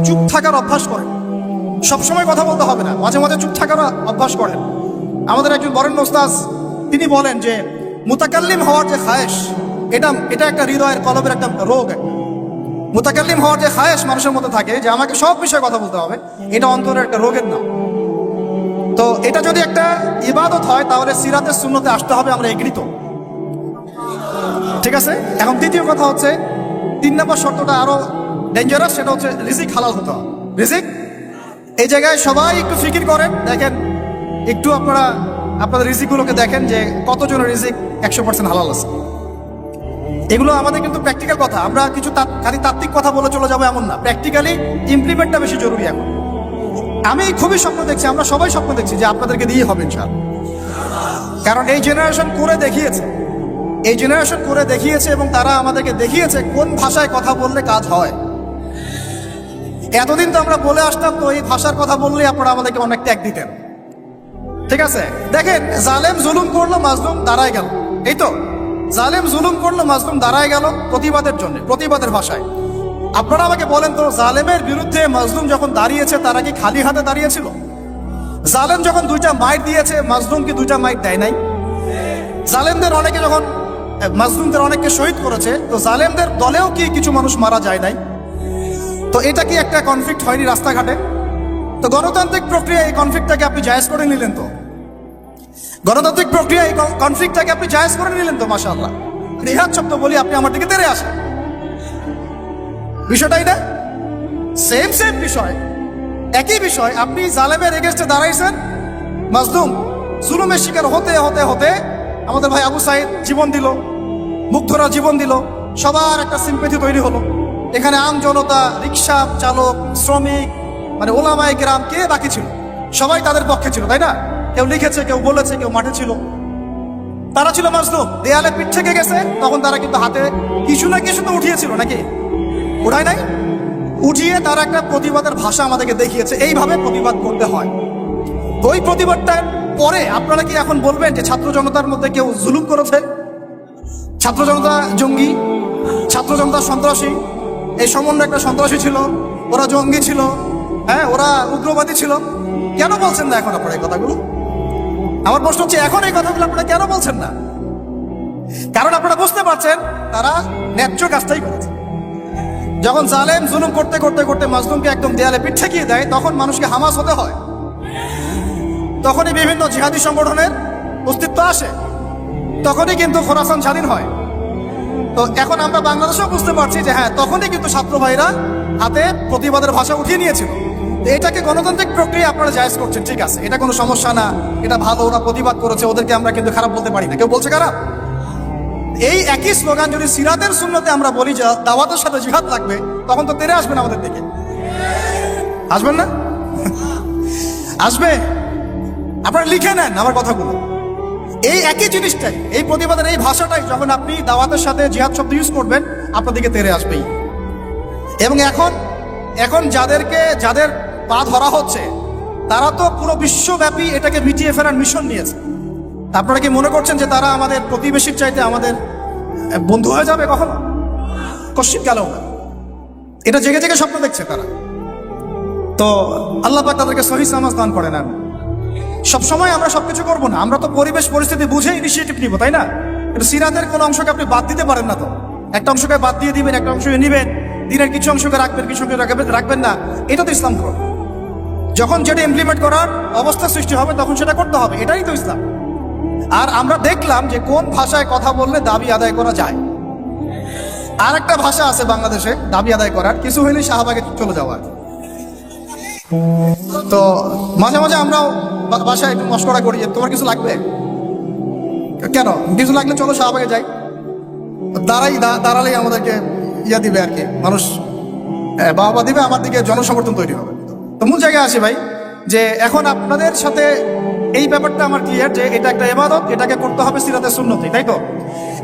চুপ থাকার অভ্যাস করেন। সবসময় কথা বলতে হবে না, মাঝে মাঝে চুপ থাকার অভ্যাস করেন। আমাদের একজন বরেণ্য ওস্তাজ তিনি বলেন যে মুতাকাল্লিম হওয়ার যে খায়েশ, এটা একটা হৃদয়ের কলবের একটা রোগ। মুতাকাল্লিম হওয়ার যে খায়েশ মানুষের মধ্যে থাকে যে আমাকে সব বিষয়ে কথা বলতে হবে, এটা অন্তরের একটা রোগের নাম। তো এটা যদি একটা ইবাদত হয় তাহলে সিরাতের সুন্নতে আসতে হবে, আমরা এগ্রিত। ঠিক আছে। এখন দ্বিতীয় কথা হচ্ছে, 3 নম্বর শর্তটা আরো ডেঞ্জারাস, সেটা হচ্ছে রিজিক হালাল হতে হবে। রিজিক, এই জায়গায় সবাই একটু ফিকির করেন, দেখেন একটু আপনারা আপনাদের রিজিকগুলোকে দেখেন যে কতজনের রিজিক 100% হালাল আছে। এগুলো আমাদের কিন্তু প্র্যাকটিক্যাল কথা, আমরা কিছু খালি তাত্ত্বিক কথা বলে চলে যাবো এমন না, প্র্যাকটিক্যালি ইমপ্লিমেন্টটা বেশি জরুরি। এখন আমি খুবই স্বপ্ন দেখছি, আমরা সবাই স্বপ্ন দেখছি যে আপনাদেরকে দিয়ে হবে ইনশাআল্লাহ। কারণ এই জেনারেশন করে দেখিয়েছে, এবং তারা আমাদেরকে দেখিয়েছে কোন ভাষায় কথা বললে কাজ হয়। এতদিন তো আমরা বলে আসতাম, তো এই ভাষার কথা বললে আপনারা আমাদেরকে অনেক ত্যাগ দিতেন। ঠিক আছে, দেখেন জালেম জুলুম করলো, মাজলুম দাঁড়ায় গেল। এই তো জালেম জুলুম করলো, মাজলুম দাঁড়ায় গেল প্রতিবাদের জন্য, প্রতিবাদের ভাষায়। আপনারা আমাকে বলেন তো, জালেমের বিরুদ্ধে মাজলুম যখন দাঁড়িয়েছে তারা কি খালি হাতে দাঁড়িয়েছিল? জালেম যখন 2টা মাইট দিয়েছে, মাজলুম কি 2টা মাইট দেয় নাই? জালেমদের অনেকে যখন মাজলুমদের অনেককে শহীদ করেছে, তো জালেমদের দলেও কি কিছু মানুষ মারা যায় নাই? তো এটা কি একটা কনফ্লিক্ট হয়নি রাস্তাঘাটে? তো গণতান্ত্রিক প্রক্রিয়া এই কনফ্লিক্টটাকে আপনি জায়েজ করে নিলেন, তো গণতান্ত্রিক প্রক্রিয়া এই কনফ্লিক্টটাকে আপনি জায়েজ করে নিলেন তো, মাশাআল্লাহ। রিহাদ শব্দ বলি, আপনি আমার দিকে তেড়ে আসেন। বিষয়টাই না সেম বিষয়, একই বিষয়। আপনি জালেমের এগেইনস্টে দাঁড়াইছেন, মাজলুম জুলুমের শিকার হতে হতে হতে আমাদের ভাই আবু সাইদ জীবন দিল, মুগ্ধরা জীবন দিল, সবার একটা সিম্পেথি তৈরি হলো। এখানে আম জনতা, রিক্সা চালক, শ্রমিক, মানে ওলামায়ে কেরাম, কে বাকি ছিল? সবাই তাদের পক্ষে ছিল, তাই না? কেউ লিখেছে, কেউ বলেছে, কেউ মাঠে ছিল। তারা ছিল মাজলুম, দেয়ালে পিঠ থেকে গেছে, তখন তারা কিন্তু হাতে কিছু না কিছু তো উঠিয়েছিল, নাকি উঠায় নাই? উঠিয়ে তারা একটা প্রতিবাদের ভাষা আমাদেরকে দেখিয়েছে, এইভাবে প্রতিবাদ করতে হয়। তো ওই প্রতিবাদটার পরে আপনারা কি এখন বলবেন যে ছাত্র জনতার মধ্যে কেউ জুলুম করেছে, ছাত্র জনতা জঙ্গি, ছাত্র জনতা সন্ত্রাসী? এই সম্বন্ধে একটা সন্ত্রাসী ছিল, ওরা জঙ্গি ছিল, হ্যাঁ ওরা উগ্রবাদী ছিল। কেন বলছেন না এখন আপনারা এই কথাগুলো? আমার প্রশ্ন হচ্ছে, এখন এই কথাগুলো আপনারা কেন বলছেন না? কারণ আপনারা বুঝতে পারছেন তারা ন্যায্য কাজটাই করেছে। যখন জালেম জুলুম করতে করতে করতে মাজলুমকে একদম দেয়ালে পিঠ ঠেকিয়ে দেয়, তখন মানুষকে হামাস হতে হয়, তখনই বিভিন্ন জিহাদি সংগঠনের অস্তিত্ব আসে, তখনই কিন্তু খোরাসান স্বাধীন হয়। তো এখন আমরা বাংলাদেশেও বুঝতে পারছি যে হ্যাঁ, তখনই কিন্তু ছাত্র ভাইরা হাতে প্রতিবাদের ভাষা উঠিয়ে নিয়েছিল। এটাকে গণতান্ত্রিক প্রক্রিয়া আপনারা জায়েজ করছেন, ঠিক আছে, এটা কোনো সমস্যা না, এটা ভালো, ওরা প্রতিবাদ করেছে, ওদেরকে আমরা কিন্তু খারাপ বলতে পারি না। কেউ বলছে খারাপ? এই একই স্লোগান যদি সিরাতের সুন্নতে আমরা বলি যে দাওয়াতের সাথে জিহাদ লাগবে, তখন তো তেরে আসবেন আমাদের দিকে, আসবেন না? আসবে। আপনারা লিখে নেন আমার কথাগুলো। এই একই জিনিসটাই, এই প্রতিবাদের এই ভাষাটাই যখন আপনি দাওয়াতের সাথে জিহাদ শব্দ ইউজ করবেন, আপনার দিকে তেরে আসবেই। এবং এখন যাদের পা ধরা হচ্ছে, তারা তো পুরো বিশ্বব্যাপী এটাকে মিটিয়ে ফেরার মিশন নিয়েছে। আপনারা কি মনে করছেন যে তারা আমাদের প্রতিবেশীর চাইতে আমাদের বন্ধু হয়ে যাবে? কখনো কশ্চিৎ কালেও না। এটা জেগে জেগে স্বপ্ন দেখছে তারা। তো আল্লাহ পাক তাদেরকে সহিহ সমাজ দান করেন। আর সবসময় আমরা সবকিছু করবো না, আমরা তো পরিবেশ পরিস্থিতি বুঝে ইনিশিয়েটিভ নিব, তাই না? কিন্তু সিরাতের কোনো অংশকে আপনি বাদ দিতে পারেন না। তো একটা অংশকে বাদ দিয়ে দিবেন, একটা অংশকে নিবেন, দিনের কিছু অংশকে রাখবেন, কিছু অংশকে রাখবেন না। এটা তো ইসলাম ধর্ম। যখন যেটা ইমপ্লিমেন্ট করার অবস্থা সৃষ্টি হবে তখন সেটা করতে হবে, এটাই তো ইসলাম। আর আমরা দেখলাম যে কোন ভাষায় কথা বললে দাবি আদায় করা যায়। আর একটা ভাষা আছে বাংলাদেশে দাবি আদায় করার, কিছু হইলে শাহবাগে চলে যাওয়ার। তো মাঝে মাঝে আমরাও বাসায় একটু মশকরা করি, তোমার কিছু লাগবে? কেন কিছু লাগলে চলো শাহবাগে যাই। দাঁড়ালেই আমাদেরকে ইয়া দিবে আর কি, মানুষ বাবা দিবে, আমার দিকে জনসমর্থন তৈরি হবে। তো মূল জায়গায় আসি ভাই, যে এখন আপনাদের সাথে এই ব্যাপারটা আমার ক্লিয়ার যে এটা একটা ইবাদত, এটাকে করতে হবে সিরাতের সুন্নতে, তাই তো?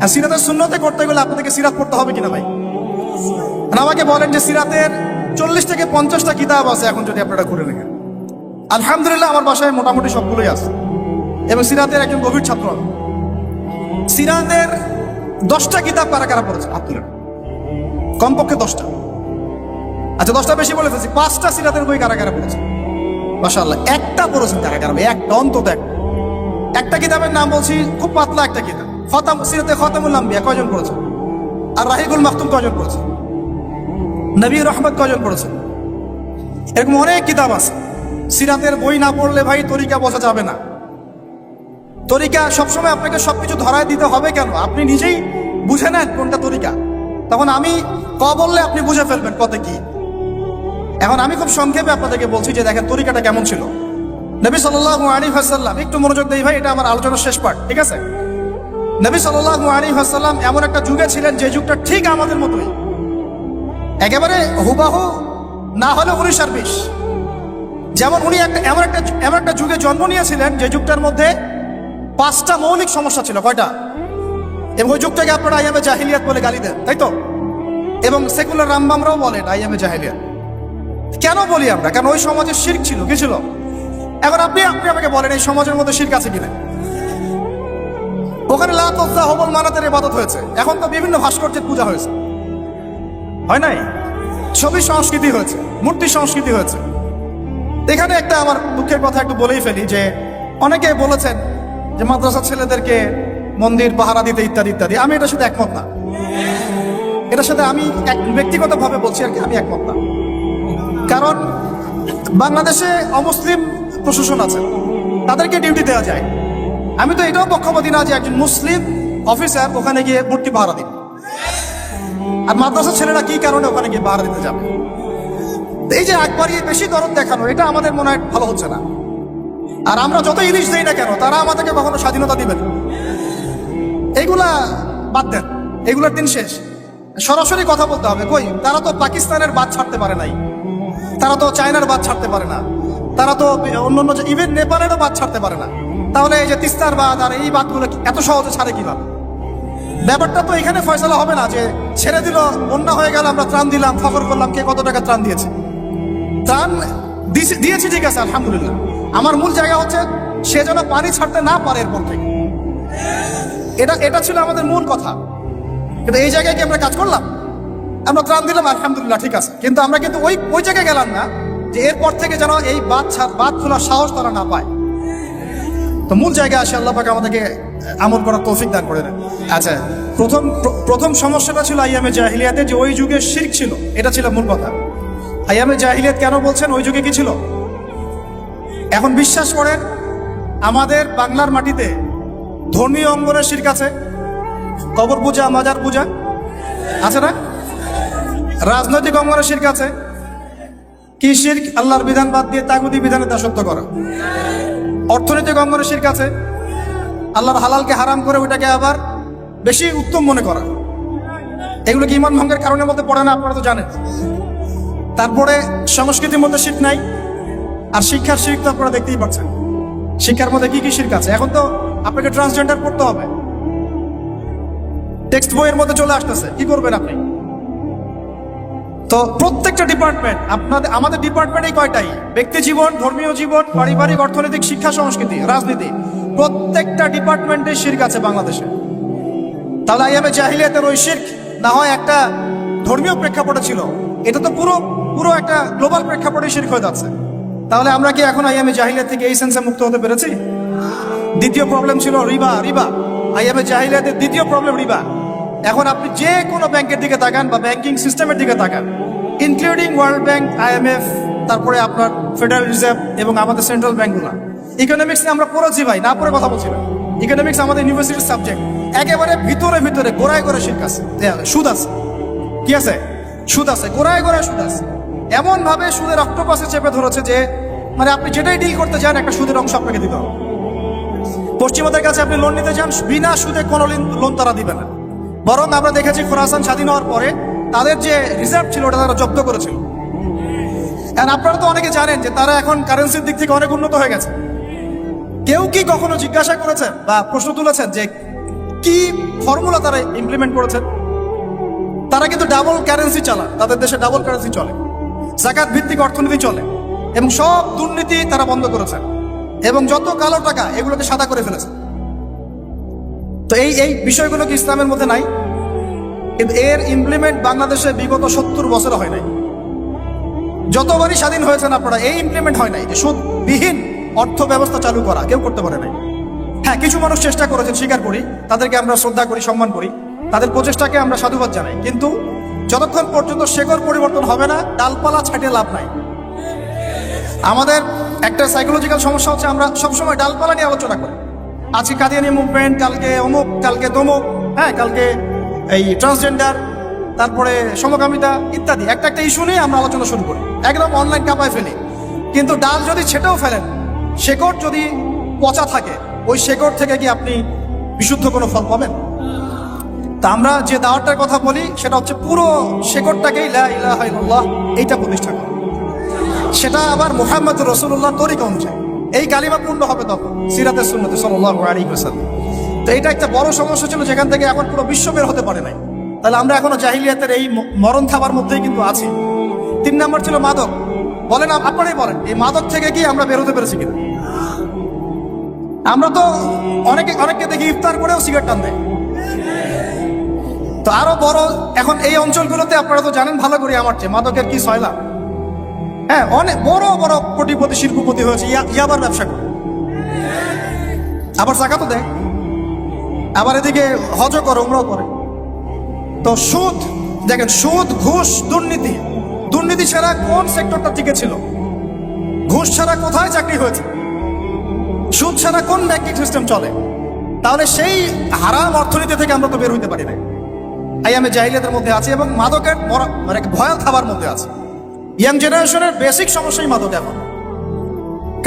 আর সিরাতের সুন্নতে করতে গেলে আপনাদেরকে সিরাত পড়তে হবে কিনা ভাই? আমাকে বলেন যে সিরাতের 40 থেকে 50টা কিতাব আছে এখন, যদি আপনারা ঘুরে দেখেন। আলহামদুলিল্লাহ আমার বাসায় মোটামুটি সবগুলোই আছে, এবং সিরাতের একজন গভীর ছাত্র আমি। সিরাতের 10টা কিতাব কারা কারা পড়েছে? হাত তুলেন, কমপক্ষে 10টা। আচ্ছা 10টা বেশি বলে ফেলছি, 5টা সিরাতের বই কারা কারা পড়েছে? মাশাআল্লাহ, একটা পড়েছেন কারা কারা? একটা, অন্তত একটা কিতাবের নাম বলছি, খুব পাতলা একটা কিতাব, সিরাতে খতামুল আম্বিয়া, কয়জন পড়েছে? আর রাহিকুল মাকতুম কয়জন পড়েছে? নবী রহমত কয়জন পড়েছে? এরকম অনেক কিতাব আছে। সিরাতের বই না পড়লে ভাই তরিকা বোঝা যাবে না। তরিকা সবসময় আপনাকে সবকিছু ধরায় দিতে হবে কেন? আপনি নিজেই বুঝে নেন কোনটা তরিকা, তখন আমি বললে আপনি বুঝে ফেলবেন কত কি। এখন আমি খুব সংক্ষেপে আপনাদেরকে বলছি যে দেখেন তরিকাটা কেমন ছিল। নবী সাল্লাল্লাহু আলাইহি ওয়াসাল্লাম, একটু মনোযোগ দেই ভাই, এটা আমার আলোচনার শেষ পার্ট, ঠিক আছে? নবী সাল্লাল্লাহু আলাইহি ওয়াসাল্লাম এমন একটা যুগে ছিলেন যে যুগটা ঠিক আমাদের মতোই, একেবারে হুবাহু না হলে 19 আর 20। যেমন উনি এমন একটা যুগে জন্ম নিয়েছিলেন যে যুগটার মধ্যে 5টা মৌলিক সমস্যা ছিল। কয়টা? এবং ওই যুগটাকে আপনারা আইয়ামে জাহিলিয়াত বলে গালি দেন, তাই তো? এবং সেকুলার রামবামরাও বলেন আইয়ামে জাহিলিয়াত। কেন বলি আমরা? কারণ ওই সমাজে শিরক ছিল। কি ছিল? এখন আপনি আমাকে বলেন এই সমাজের মধ্যে শিরক আছে কিনা? ওখানে লাত উজ্জা হবল মানাতের ইবাদত হয়েছে, এখন তো বিভিন্ন ভাস্কর্যের পূজা হয়েছে, হয় নাই? ছবি সংস্কৃতি হয়েছে, মূর্তি সংস্কৃতি হয়েছে। এখানে একটা আমার দুঃখের কথা একটু বলেই ফেলি যে অনেকে বলেছেন যে মাদ্রাসার ছেলেদেরকে মন্দির পাহারা দিতে ইত্যাদি ইত্যাদি। আমি এটার সাথে একমত না। এটার সাথে আমি ব্যক্তিগতভাবে বলছি আর কি, আমি একমত না। কারণ বাংলাদেশে অমুসলিম প্রশাসন আছে, তাদেরকে ডিউটি দেওয়া যায়। আমি তো এটাও পক্ষপাতী না যে একজন মুসলিম অফিসার ওখানে গিয়ে মূর্তি পাহারা দিন, আর মাদ্রাসার ছেলেরা কি কারণে ওখানে গিয়ে পাহারা দিতে যাবে? এই যে একবারই বেশি দরদ দেখানো, এটা আমাদের মনে হয় ভালো হচ্ছে না। আর আমরা যত ইলিশ দেই না কেন, তারা আমাদেরকে কখনো স্বাধীনতা দিবেন? এইগুলা বাদ দেন, এগুলোর দিন শেষ। সরাসরি কথা বলতে হবে। কই, তারা তো পাকিস্তানের বাদ ছাড়তে পারে নাই, তারা তো চায়নার বাদ ছাড়তে পারে না, তারা তো অন্য ইভেন নেপালেরও বাদ ছাড়তে পারে না। তাহলে এই যে তিস্তার বাদ আর এই বাদগুলো এত সহজে ছাড়ে কিভাবে? ব্যাপারটা তো এখানে ফয়সালা হবে না যে ছেড়ে দিল, বন্যা হয়ে গেল, আমরা ত্রাণ দিলাম, ফখর করলাম কে কত টাকা ত্রাণ দিয়েছে। ত্রাণ দিয়েছি, ঠিক আছে, আলহামদুলিল্লাহ। আমার মূল জায়গা হচ্ছে সে যেন পানি ছাড়তে না পারে এরপর থেকে। এটা ছিল আমাদের মূল কথা। কিন্তু এই জায়গায় কি আমরা কাজ করলাম? আমরা ত্রাণ দিলাম, আলহামদুলিল্লাহ, ঠিক আছে, কিন্তু আমরা কিন্তু ওই জায়গায় গেলাম না যে এরপর থেকে যেন এই বাদ খোলার সাহস তারা না পায়। তো মূল জায়গায় আসে, আল্লাহ পাক আমাদেরকে আমল করার তৌফিক দান করে দেন। আচ্ছা, প্রথম সমস্যাটা ছিল আইয়ামে জাহিলিয়াতে, যে ওই যুগে শিরক ছিল, এটা ছিল মূল কথা। আইয়ামে জাহিলিয়াত কেন বলছেন? ওই যুগে কি ছিল? এখন বিশ্বাস করেন আমাদের বাংলার মাটিতে ধর্মীয় অঙ্গনের শিরক আছে, কবর পূজা, মাজার পূজা আছে না? রাজনৈতিক অঙ্গনের শিরক আছে। কি শিরক? আল্লাহর বিধান বাদ দিয়ে তাগুতি বিধানে দাসত্ব করা। অর্থনৈতিক অঙ্গনের শিরক আছে, আল্লাহর হালালকে হারাম করে ওইটাকে আবার বেশি উত্তম মনে করা। এগুলো কি ঈমান ভঙ্গের কারণের মধ্যে পড়ে না? আপনারা তো জানেন। তারপরে সংস্কৃতির মধ্যে শিরক নাই, আর শিক্ষার শিরক তো আপনারা দেখতেই পাচ্ছেন। শিক্ষার মধ্যে কি কি শিরক আছে? এখন তো আপনাকে ট্রান্সজেন্ডার পড়তে হবে, টেক্সট বইয়ের মধ্যে চলে আসতেছে। কি করবেন আপনি? তো প্রত্যেকটা ডিপার্টমেন্ট, আমাদের ডিপার্টমেন্ট এই কয়টাই, ব্যক্তি জীবন, ধর্মীয় জীবন, পারিবারিক, অর্থনৈতিক, শিক্ষা, সংস্কৃতি, রাজনীতি, প্রত্যেকটা ডিপার্টমেন্টে শিরক আছে বাংলাদেশে। তাহলে আইয়ামে জাহিলিয়াতের ওই শিরক না হয় একটা ধর্মীয় প্রেক্ষাপটে ছিল, এটা তো পুরো একটা গ্লোবাল প্রেক্ষাপটে শিরক হয়ে যাচ্ছে। তাহলে আমরা কি এখন আইয়ামে জাহিলিয়াত থেকে এই সেন্সে মুক্ত হতে পেরেছি? দ্বিতীয় প্রবলেম ছিল রিবা। আইয়ামে জাহিলিয়াতের দ্বিতীয় প্রবলেম রিবা। এখন আপনি যে কোনো ব্যাংকের দিকে তাকান বা ব্যাংকিং সিস্টেমের দিকে তাকান, ইনক্লুডিং ওয়ার্ল্ড ব্যাংক, IMF, তারপরে আপনার ফেডারেল রিজার্ভ এবং আমাদের সেন্ট্রাল ব্যাংকগুলো। ইকোনমিক্স নিয়ে আমরা পড়েছি ভাই, না পড়ে কথা বলছি না। ইকোনমিক্স আমাদের ইউনিভার্সিটির সাবজেক্ট। একেবারে ভিতরে গোড়ায় শিরক আছে, সুদ আছে। কি আছে? সুদ আছে, গোড়ায় সুদ আছে। এমন ভাবে সুদের অক্টোপাসে চেপে ধরেছে যে মানে আপনি যেটাই ডিল করতে যান একটা সুদের অংশ আপনাকে দিতে হবে। পশ্চিমাদের কাছে আপনি লোন নিতে যান, বিনা সুদে কোনো লোন তারা দিবে না। বরং আমরা দেখেছি খোরাসান স্বাধীন হওয়ার পরে তাদের যে রিজার্ভ ছিল ওটা তারা জব্দ করেছিল। আর আপনারা তো অনেকে জানেন যে তারা এখন কারেন্সির দিক থেকে অনেক উন্নত হয়ে গেছে। কেউ কি কখনো জিজ্ঞাসা করেছেন বা প্রশ্ন তুলেছেন যে কি ফর্মুলা তারা ইমপ্লিমেন্ট করেছেন? তারা কিন্তু ডাবল কারেন্সি চালান, তাদের দেশে ডাবল কারেন্সি চলে, যাকাত ভিত্তিক অর্থনীতি চলে, এবং সব দুর্নীতি তারা বন্ধ করেছেন, এবং যত কালো টাকা এগুলোকে সাদা করে ফেলেছে। তো এই বিষয়গুলো কি ইসলামের মধ্যে নাই? কিন্তু এর ইমপ্লিমেন্ট বাংলাদেশে বিগত 70 বছর হয় নাই। যতবারই স্বাধীন হয়েছেন আপনারা, এই ইমপ্লিমেন্ট হয় নাই যে সুদবিহীন অর্থ ব্যবস্থা চালু করা, কেউ করতে পারে নাই। হ্যাঁ, কিছু মানুষ চেষ্টা করেছেন, স্বীকার করি, তাদেরকে আমরা শ্রদ্ধা করি, সম্মান করি, তাদের প্রচেষ্টাকে আমরা সাধুবাদ জানাই, কিন্তু যতক্ষণ পর্যন্ত শেকড় পরিবর্তন হবে না, ডালপালা ছাঁটে লাভ নাই। আমাদের একটা সাইকোলজিক্যাল সমস্যা হচ্ছে আমরা সবসময় ডালপালা নিয়ে আলোচনা করি। আজকে কাদিয়ানি মুভমেন্ট, কালকে অমুক, কালকে তমুক, হ্যাঁ, কালকে এই ট্রান্সজেন্ডার, তারপরে সমকামিতা ইত্যাদি একটা ইস্যু নিয়ে আমরা আলোচনা শুরু করি, একদম অনলাইন কাঁপায় ফেলি। কিন্তু ডাল যদি ছেটেও ফেলেন, শেকড় যদি পচা থাকে, ওই শেকড় থেকে কি আপনি বিশুদ্ধ কোনো ফল পাবেন? তা আমরা যে দাওয়াতটার কথা বলি সেটা হচ্ছে পুরো শেকড়টাকেই লা ইলাহা ইল্লাল্লাহ এইটা প্রতিষ্ঠা করা, সেটা আবার মুহাম্মদ রাসূলুল্লাহ তরিকা অনুযায়ী। এই কালিমা পূর্ণ হবে তখন সিরাতে সুন্নতে সাল্লাল্লাহু আলাইহি ওয়াসাল্লাম। তো এটা একটা বড় সমস্যা ছিল, যেখান থেকে এখন পুরো বিশ্ব বের হতে পারে নাই। তাহলে আমরা এখনো জাহিলিয়াতের এই মরণ থাবার মধ্যেই কিন্তু আছি। 3 নম্বর ছিল মাদক। বলেন, আপনারাই বলেন, এই মাদক থেকে কি আমরা বের হতে পেরেছি কিনা? আমরা তো অনেককে দেখি ইফতার করেও সিগারেট টান দেয়। তো আরো বড়, এখন এই অঞ্চলগুলোতে আপনারা তো জানেন ভালো করে আমার চেয়ে মাদকের কি সয়লা। হ্যাঁ, অনেক বড় বড় কোটিপতি শিল্পপতি হয়েছে ইয়াবার ব্যবসা করে, আবার জাকাতও দেয়, আবার এদিকে হজও করে, উমরাও করে। তো সুদ দেখেন, সুদ, ঘুষ, দুর্নীতি, দুর্নীতি ছাড়া কোন সেক্টরটা টিকে ছিল? ঘুষ ছাড়া কোথায় চাকরি হয়েছে? সুদ ছাড়া কোন ব্যাংকিং সিস্টেম চলে? তাহলে সেই হারাম অর্থনীতি থেকে আমরা তো বের হইতে পারি না। আমি জাহিলিয়াতের মধ্যে আছি এবং মাদকের মানে ভয়াল খাবার মধ্যে আছে। ইয়াং জেনারেশনের বেসিক সমস্যাই মাদক এখন,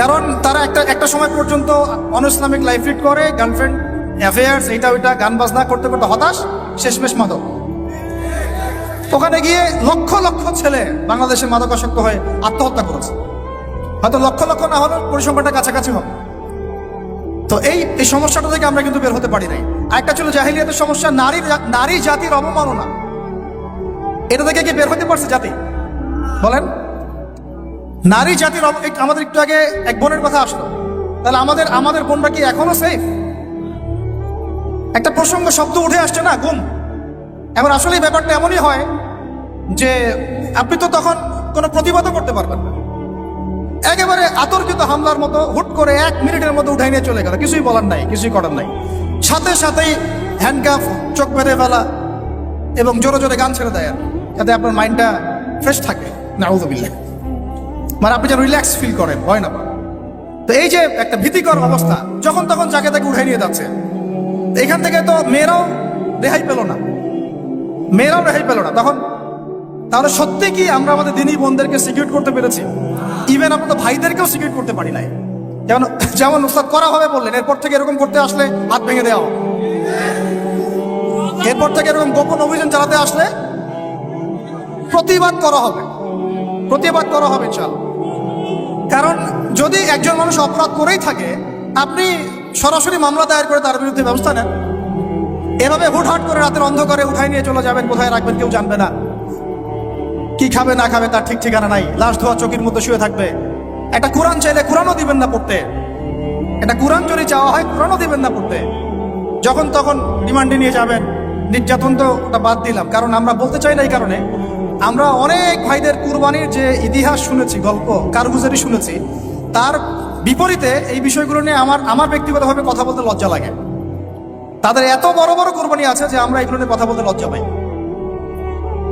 কারণ তারা একটা সময় পর্যন্ত অন ইসলামিক লাইফ লিড করে, গার্লফ্রেন্ড অ্যাফেয়ার্স, এইটা ওইটা গান বাজনা করতে করতে হতাশ, শেষমেশ মাদক। ওখানে গিয়ে লক্ষ লক্ষ ছেলে বাংলাদেশের মাদকাসক্ত হয়ে আত্মহত্যা করেছে, হয়তো লক্ষ লক্ষ না হলে পরিসংখ্যানটা কাছাকাছি হবে। তো এই সমস্যাটা থেকে আমরা কিন্তু বের হতে পারি নাই। আরেকটা ছিল জাহিলিয়াতের সমস্যা, নারী জাতির অবমাননা। এটা থেকে কি বের হতে পারছে জাতি? বলেন, নারী জাতির আমাদের একটু আগে এক বোনের কথা আসলো, তাহলে আমাদের বোনরা কি এখনো সেফ? একটা প্রসঙ্গ শব্দ উঠে আসছে না, গুম। এবার আসলে ব্যাপারটা এমনই হয় যে আপনি তো তখন কোনো প্রতিবাদও করতে পারবেন না, একেবারে আতর্কিত হামলার মতো হুট করে 1 মিনিটের মধ্যে উঠাই নিয়ে চলে গেল, কিছুই বলার নাই, কিছুই করার নাই। সাথে সাথেই হ্যান্ডকাফ, চোখ বেঁধে ফেলা এবং জোরে জোরে গান ছেড়ে দেয়, যাতে আপনার মাইন্ডটা ফ্রেশ থাকে। নাউযুবিল্লাহ, মানে আপনি যেন রিল্যাক্স ফিল করেন, হয় না? তো এই যে একটা ভীতিকর অবস্থা, যখন তখন যাকে তাকে উঠাই নিয়ে যাচ্ছে, এখান থেকে তো মেয়েরাও রেহাই পেল না, তখন। তাহলে সত্যি কি আমরা আমাদের দিনী বোনদেরকে সিকিউর করতে পেরেছি? ইভেন আমরা তো ভাইদেরকেও সিকিউর করতে পারি নাই। যেমন উস্তাদ করা হবে বললেন, এরপর থেকে এরকম করতে আসলে হাত ভেঙে দেওয়া হবে, এরপর থেকে এরকম গোপন অভিযান চালাতে আসলে প্রতিবাদ করা হবে ইনশাআল্লাহ। কারণ যদি একজন মানুষ অপরাধ করেই থাকে, আপনি সরাসরি মামলা দায়ের করে তার বিরুদ্ধে ব্যবস্থা নেন। এভাবে হুটহাট করে রাতের অন্ধকারে উঠাই নিয়ে চলে যাবেন, কোথায় রাখবেন কেউ জানবে না, কি খাবে না খাবে তার ঠিক ঠিকানা নাই, লাশ ধোয়া চকির মধ্যে শুয়ে থাকবে। একটা কোরআন চাইলে কোরআনও দিবেন না পড়তে, একটা কোরআন যদি চাওয়া হয় কোরআনও দিবেন না পড়তে। যখন তখন রিমান্ডে নিয়ে যাবেন। নির্যাতন তো ওটা বাদ দিলাম, কারণ আমরা বলতে চাই না, এই কারণে আমরা অনেক ভাইদের কুরবানির যে ইতিহাস শুনেছি, গল্প কারগুজারি শুনেছি, তার বিপরীতে এই বিষয়গুলো নিয়ে আমার ব্যক্তিগতভাবে কথা বলতে লজ্জা লাগে। তাদের এত বড় বড় কুরবানি আছে যে আমরা এগুলো নিয়ে কথা বলতে লজ্জা পাই।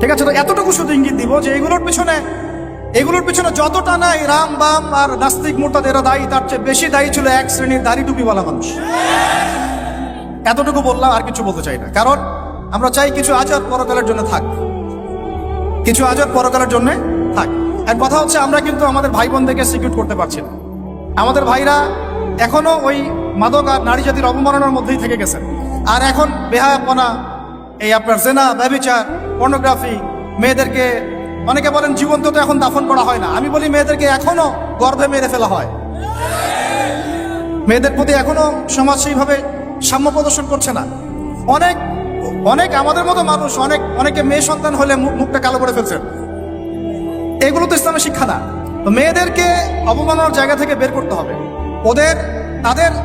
ঠিক আছে, তো এতটুকু শুধু ইঙ্গিত দিব যে এগুলোর পিছনে যতটা না এই রাম বাম আর নাস্তিক মোরতাদ এরা দায়ী, তার চেয়ে বেশি দায়ী ছিল এক শ্রেণীর দাড়ি টুপিওয়ালা মানুষ। এতটুকু বললাম, আর কিছু বলতে চাই না, কারণ আমরা চাই কিছু আজাদ পরকালের জন্য থাক, আর কথা হচ্ছে আমরা কিন্তু আমাদের ভাই বোনদেরকে সিকিউর করতে পারছি না। আমাদের ভাইরা এখনো ওই মাদক আর নারী জাতির অবমাননার মধ্যেই থেকে গেছেন। আর এখন বেহায়াপনা, এই আপনার জেনা, ব্যভিচার, পর্নোগ্রাফি, মেয়েদেরকে অনেকে বলেন জীবন্ত তো এখন দাফন করা হয় না, আমি বলি মেয়েদেরকে এখনো গর্ভে মেরে ফেলা হয়। মেয়েদের প্রতি এখনো সমাজ সেইভাবে সাম্য প্রদর্শন করছে না। অনেক আমাদের মতো মানুষ অনেকে মেয়ে সন্তান হলে মুখটা কালো করে ফেলছে। এগুলো তো ইসলামের শিক্ষা না। তো মেয়েদেরকে অবমাননার জায়গা থেকে বের করতে হবে।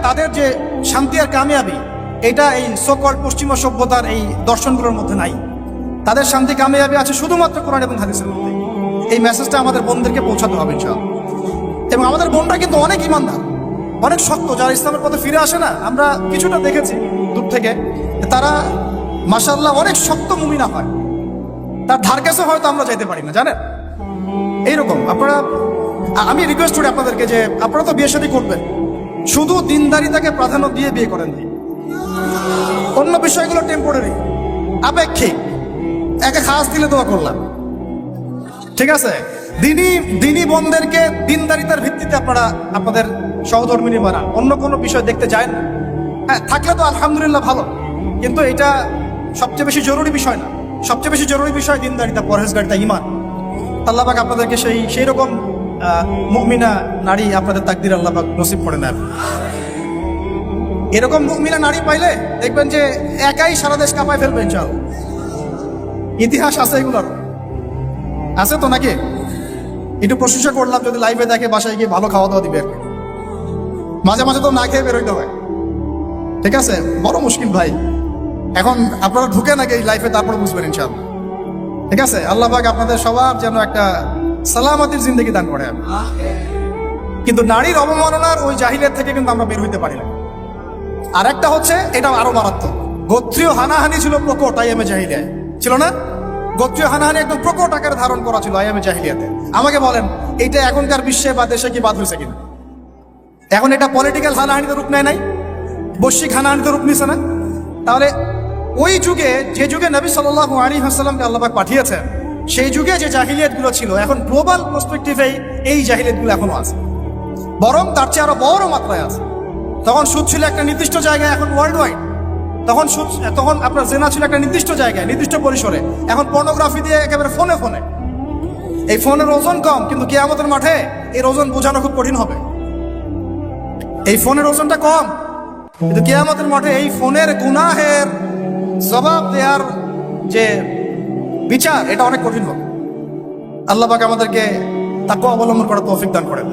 তাদের যে শান্তি আর কামিয়াবি, এটা এই সকল পশ্চিমা সভ্যতার এই দর্শনগুলোর মধ্যে নাই। তাদের শান্তি কামিয়াবি আছে শুধুমাত্র কোরআন এবং হাদিসের মধ্যে। এই মেসেজটা আমাদের বোনদেরকে পৌঁছাতে হবে ইনশাআল্লাহ। এবং আমাদের বোনরা কিন্তু অনেক ইমানদার, অনেক শক্ত, যারা ইসলামের পথে ফিরে আসে না, আমরা কিছুটা দেখেছি দূর থেকে, তারা মাশাআল্লাহ অনেক শক্ত মুমিনা হয়, তার ধার কাছে হয়তো আমরা যাইতে পারি না, জানেন। এইরকম আপনারা, আমি রিকোয়েস্ট করি আপনাদেরকে যে আপনারা তো বিয়ে শাদী করবেন, শুধু দিনদারিতাকে প্রাধান্য দিয়ে বিয়ে করেন, অন্য বিষয়গুলো টেম্পোরারি, আপেক্ষিক। একে খাস দিলে দোয়া করলাম, ঠিক আছে। দিনী বোনদেরকে দিনদারিতার ভিত্তিতে আপনারা আপনাদের সহধর্মিনী বানান, অন্য কোনো বিষয় দেখতে যায় না। হ্যাঁ, থাকলে তো আলহামদুলিল্লাহ ভালো, কিন্তু এটা সবচেয়ে বেশি জরুরি বিষয় না। সবচেয়ে বেশি জরুরি বিষয় দিনদারিতা, পরহেজগারিতা, ঈমান। আল্লাহ পাক আপনাদেরকে সেই রকম মুমিনা নারী আপনাদের তাকদির আল্লাহ পাক নসিব করে নেন। এরকম মুমিনা নারী পাইলে দেখবেন যে একাই সারা দেশ কাঁপায় ফেলবে ইনশাআল্লাহ। ইতিহাস আছে এগুলোর, আছে তো নাকি? একটু প্রশংসা করলাম, যদি লাইভে দেখে বাসায় গিয়ে ভালো খাওয়া দাওয়া দিবে আর কি। মাঝে মাঝে তো না খেয়ে বেরোইতে হয়, ঠিক আছে। বড় মুশকিল ভাই, এখন আপনারা ঢুকে নাকি এই লাইফে, তারপরে বুঝবেন ইনশাআল্লাহ, ঠিক আছে। আল্লাহ পাক আপনাদের সবার যেন একটা সালামতির জিন্দেগি দান করে। কিন্তু নারীর অবমাননার ওই জাহিলিয়াত থেকে কিন্তু আমরা বের হইতে পারি না। আর একটা হচ্ছে, এটা আরো মারাত্মক, গোত্রীয় হানাহানি ছিল প্রকট আইয়ামে জাহিলিয়ায়, ছিল না? গোত্রীয় হানাহানি একদম প্রকট আকারে ধারণ করা ছিল আইয়ামে জাহিলিয়াতে। আমাকে বলেন, এইটা এখনকার বিশ্বে বা দেশে কি বাদ হয়েছে কিনা? এখন এটা পলিটিক্যাল হানাহানিতে রূপ নেয় নাই, বৈশ্বিক হানাহানিতে রূপ নিছে না? তাহলে ওই যুগে, যে যুগে নবী সাল্লাল্লাহু আলাইহি ওয়াসাল্লামকে আল্লাহ পাক পাঠিয়েছেন, সেই যুগে যে জাহিলিয়াতগুলো ছিল, এখন গ্লোবাল পার্সপেক্টিভে এই জাহিলিয়াতগুলো এখনো আছে, বরং তার চেয়ে আরো বড় মাত্রায় আছে। তখন সুদ ছিল একটা নির্দিষ্ট জায়গায়, এখন ওয়ার্ল্ড ওয়াইড। তখন আপনার জেনা ছিল একটা নির্দিষ্ট জায়গায়, নির্দিষ্ট পরিসরে, এখন পর্নোগ্রাফি দিয়ে একেবারে ফোনে ফোনে। এই ফোনের ওজন কম, কিন্তু কিয়ামতের মাঠে এর ওজন বোঝানো খুব কঠিন হবে। এই ফোনের ওজনটা কম, কিন্তু কিয়ামতের মাঠে এই ফোনের গুনাহের জবাব দেওয়ার যে বিচার, এটা অনেক কঠিন হবে। আল্লাহ পাক আমাদেরকে তাকওয়া অবলম্বন করার তৌফিক দান করেন।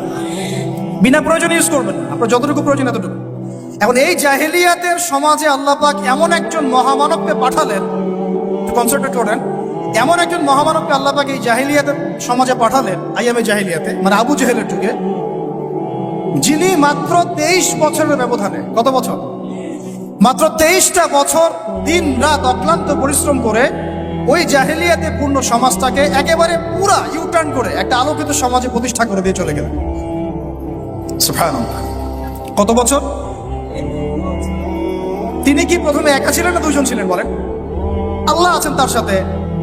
বিনা প্রয়োজনে ইউজ করবেন, আপনার যতটুকু প্রয়োজন এতটুকু। এখন এই জাহেলিয়াতের সমাজে আল্লাহ পাক এমন একজন মহামানবকে পাঠালেন, কনসেন্ট্রেট করেন, এমন একজন মহামানবকে আল্লাহ পাক এই জাহেলিয়াতের সমাজে পাঠালেন, আইয়ামে জাহেলিয়াতে, মানে আবু জেহেলের যুগে, যিনি মাত্র 23 বছরের ব্যবধানে, কত বছর? মাত্র 23টা বছর দিন রাত অক্লান্ত পরিশ্রম করে ওই জাহেলিয়াতে পূর্ণ সমাজটাকে একেবারে পুরা ইউটার্ন করে একটা আলোকিত সমাজে প্রতিষ্ঠা করে দিয়ে চলে গেলেন। সুবহানাল্লাহ। কত বছর? তিনি কি প্রথমে একা ছিলেন না দুইজন ছিলেন বলেন? আল্লাহ আছেন তার সাথে,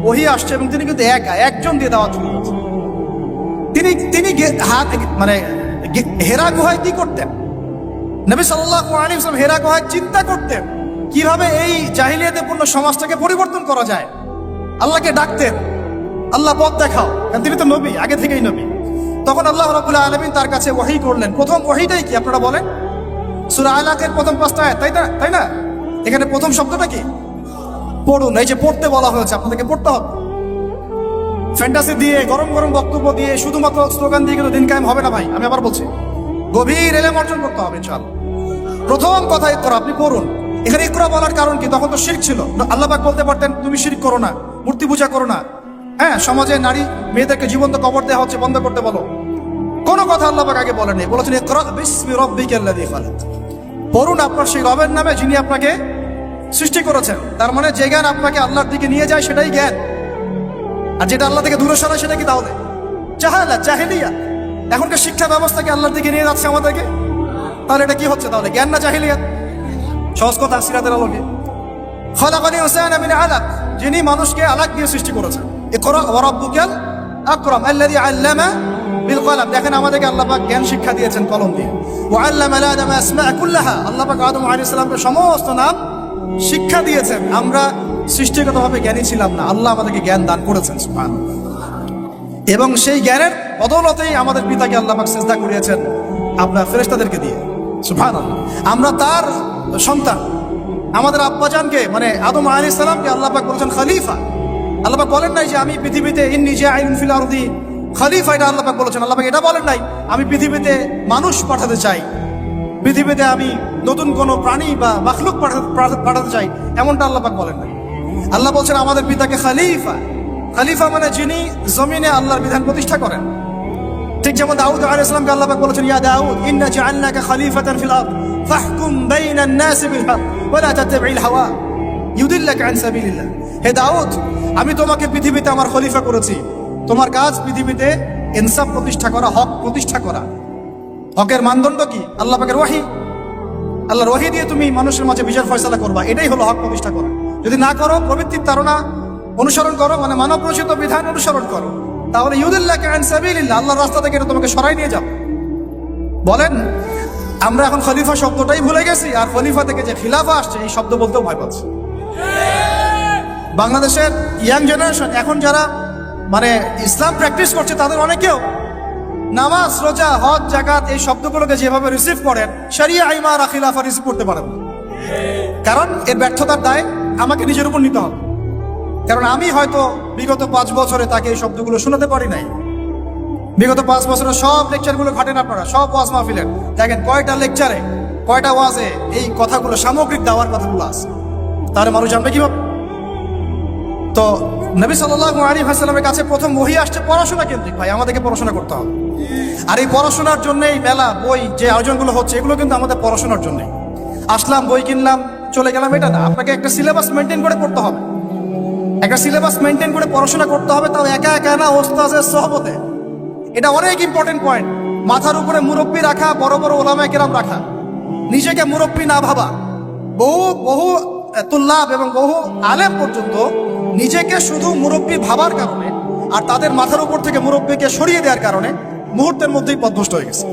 ওহী আসছে, এবং তিনি কিন্তু একজন দিয়ে দাওয়াত শুরু করেছেন। তিনি মানে হেরা গুহায় কি করতেন? নবী সাল্লাল্লাহু আলাইহি ওয়াসাল্লাম হেরা গুহায় চিন্তা করতেন কিভাবে এই জাহিলিয়াতে পূর্ণ সমাজটাকে পরিবর্তন করা যায়। আল্লাহকে ডাকতেন, আল্লাহ পথ দেখাও, কারণ তিনি তো নবী, আগে থেকেই নবী। তখন আল্লাহ রাব্বুল আলামিন তার কাছে ওহী করলেন। প্রথম ওহীটাই কি আপনারা বলেন? সূরা আলাকের প্রথম 5টা আয়াত, তাই না? এখানে প্রথম শব্দটা কি? পড়ুন। এই যে পড়তে বলা হয়েছে, আপনাদেরকে পড়তে হবে। ফ্যান্টাসি দিয়ে, গরম গরম বক্তব্য দিয়ে, শুধুমাত্র স্লোগান দিয়ে কিন্তু দিন কায়েম হবে না ভাই। আমি আবার বলছি, গভীর ইলম অর্জন করতে হবে ইনশাআল্লাহ। প্রথম কথা ইকরা, আপনি পড়ুন। এখানে ইকরা বলার কারণ কি? তখন তো শিরক ছিল। আল্লাহ পাক বলতে পারতেন তুমি শিরক করো না, মূর্তি পূজা করো না, হ্যাঁ, সমাজে নারী মেয়েদেরকে জীবন্ত কবর দেওয়া হচ্ছে, বন্ধ করতে বলো। কোনো কথা আল্লাহ পাক আগে বলেনি, বলেছেন ইকরা বিসমি রাব্বিকাল্লাযী খালাক, পড়ুন আপনার সেই রবের নামে যিনি আপনাকে সৃষ্টি করেছেন। তার মানে যে জ্ঞান আপনাকে আল্লাহর দিকে নিয়ে যায় সেটাই জ্ঞান, আর যেটা আল্লাহ থেকে দূরে সরায় সেটা কি? তাহলে জাহেলিয়া। এখনকার শিক্ষা ব্যবস্থাকে আল্লাহর দিকে নিয়ে যাচ্ছে আমাদেরকে, তাহলে এটা কি হচ্ছে? তাহলে জ্ঞান না জাহেলিয়াত? সহজ কথা, সিরাতের আলোকে, খালাকাল ইনসানা মিন আলাক, যিনি মানুষকে আলাক দিয়ে সৃষ্টি করেছেন। ইকরা ওয়া রাব্বুকাল আকরাম আল্লাযী আল্লামা বিল কলম। দেখেন আমাদেরকে আল্লাহ পাক জ্ঞান শিক্ষা দিয়েছেন কলম দিয়ে। ওয়া আল্লামা আদম আসমা কুল্লাহা, আল্লাহ পাক আদম আলাইহিস সালামকে সমস্ত নাম শিক্ষা দিয়েছেন। আমরা সৃষ্টিগতভাবে জ্ঞানী ছিলাম না, আল্লাহ আমাদেরকে জ্ঞান দান করেছেন সুবহানাল্লাহ। এবং সেই জ্ঞানের বদৌলতেই আমাদের পিতাকে আল্লাহ পাক সিজদা করিয়েছেন আপনার ফেরেশতাদেরকে দিয়ে, সুবহানাল্লাহ। আমরা তার সন্তান। আমাদের আব্বাজানকে, মানে আদম আলাইহিস সালামকে আল্লাহ পাক বলেছেন খলিফা। আল্লাহ পাক বলেন নাই যে আমি পৃথিবীতে ইন্নী জাইলুন ফিল আরদি খলিফা, এটা আল্লাহ পাক বলেছেন। আল্লাহ পাক এটা বলেন নাই আমি পৃথিবীতে মানুষ পাঠাতে চাই, পৃথিবীতে আমি নতুন কোনো প্রাণী বা মাখলুক পাঠাতে চাই, এমনটা আল্লাহ পাক বলেন নাই। আল্লাহ বলছেন আমাদের পিতাকে খলিফা, খলিফা মানে যিনি জমিনে আল্লাহর বিধান প্রতিষ্ঠা করেন। ঠিক যেমন দাউদ আলাইহিস সালামকে আল্লাহ পাক বলেছেন, ইয়া দাউদ ইন্না জাআলনাকা খলিফাতান ফিল আরদ ফাহকুম বাইনান নাসি বিল হক ওয়া লা তাত্তাবি'ল হাওয়া ইউদিল্লাকা আন সাবিলিল্লাহ। হে দাউদ, আমি তোমাকে পৃথিবীতে আমার খলিফা করেছি, তোমার কাজ পৃথিবীতে ইনসাফ প্রতিষ্ঠা করা, হক প্রতিষ্ঠা করা। হকের মানদণ্ড কি? আল্লাহ পাকের ওহী, আল্লাহর ওহী দিয়ে তুমি মানুষের মাঝে বিচার ফয়সালা করবা, এটাই হলো হক প্রতিষ্ঠা করা। যদি না করো, প্রবৃত্তির তাড়না অনুসরণ করো, মানে মানব রচিত বিধান অনুসরণ করো, তাহলে ইউদিল্লাকা আন সাবিলিল্লাহ, আল্লাহর রাস্তা থেকে এটা তোমাকে সরাই নিয়ে যাবে। বলেন, আমরা এখন খলিফা শব্দটাই ভুলে গেছি, আর খলিফা থেকে যে খিলাফা আসছে এই শব্দ বলতেও ভয় পাচ্ছি। বাংলাদেশের ইয়াং জেনারেশন এখন যারা মানে ইসলাম প্র্যাকটিস করছে, তাদের অনেকেও নামাজ, রোজা, হজ, যাকাত এই শব্দগুলোকে যেভাবে রিসিভ করেন, শরিয়া, ইমারা, খিলাফা রিসিভ করতে পারেন না। কারণ এর ব্যর্থতার দায় আমাকে নিজের উপর নিতে হবে। কারণ আমি হয়তো বিগত 5 বছরে তাকে এই শব্দগুলো শোনাতে পারি নাই। বিগত 5 বছরের সব লেকচারগুলো ঘটেন আপনারা, সব ওয়াজ মাহফিলের দেখেন কয়টা লেকচারে, কয়টা ওয়াজে এই কথাগুলো, সামগ্রিক দাওয়ার কথাগুলো আছে। তাহলে মানুষ জানবে কিভাবে? তো নবী সাল্লাল্লাহু আলাইহি ওয়াসাল্লামের কাছে প্রথম ওহী আসছে পড়াশোনা কেন্দ্রিক। ভাই, আমাদেরকে পড়াশোনা করতে হবে। আর এই পড়াশোনার জন্য এই মেলা, বই, যে আয়োজনগুলো হচ্ছে, এগুলো কিন্তু আমাদের পড়াশোনার জন্য। আসলাম, বই কিনলাম, চলে গেলাম, এটা না। আপনাকে একটা সিলেবাস মেনটেন করে পড়তে হবে, একটা সিলেবাস মেনটেন করে পড়াশোনা করতে হবে, তাও একা একা না, ওস্তাদের সহবতে। এটা অনেক ইম্পর্টেন্ট পয়েন্ট। মাথার উপরে মুরব্বী রাখা, বড় বড় ওলামায়ে কেরাম রাখা, নিজেকে মুরব্বী না ভাবা। বহু তুল্লাব এবং বহু আলেম পর্যন্ত নিজেকে শুধু মুরব্বী ভাবার কারণে আর তাদের মাথার উপর থেকে মুরব্বীকে সরিয়ে দেওয়ার কারণে মুহূর্তের মধ্যেই পথভ্রষ্ট হয়ে গেছে।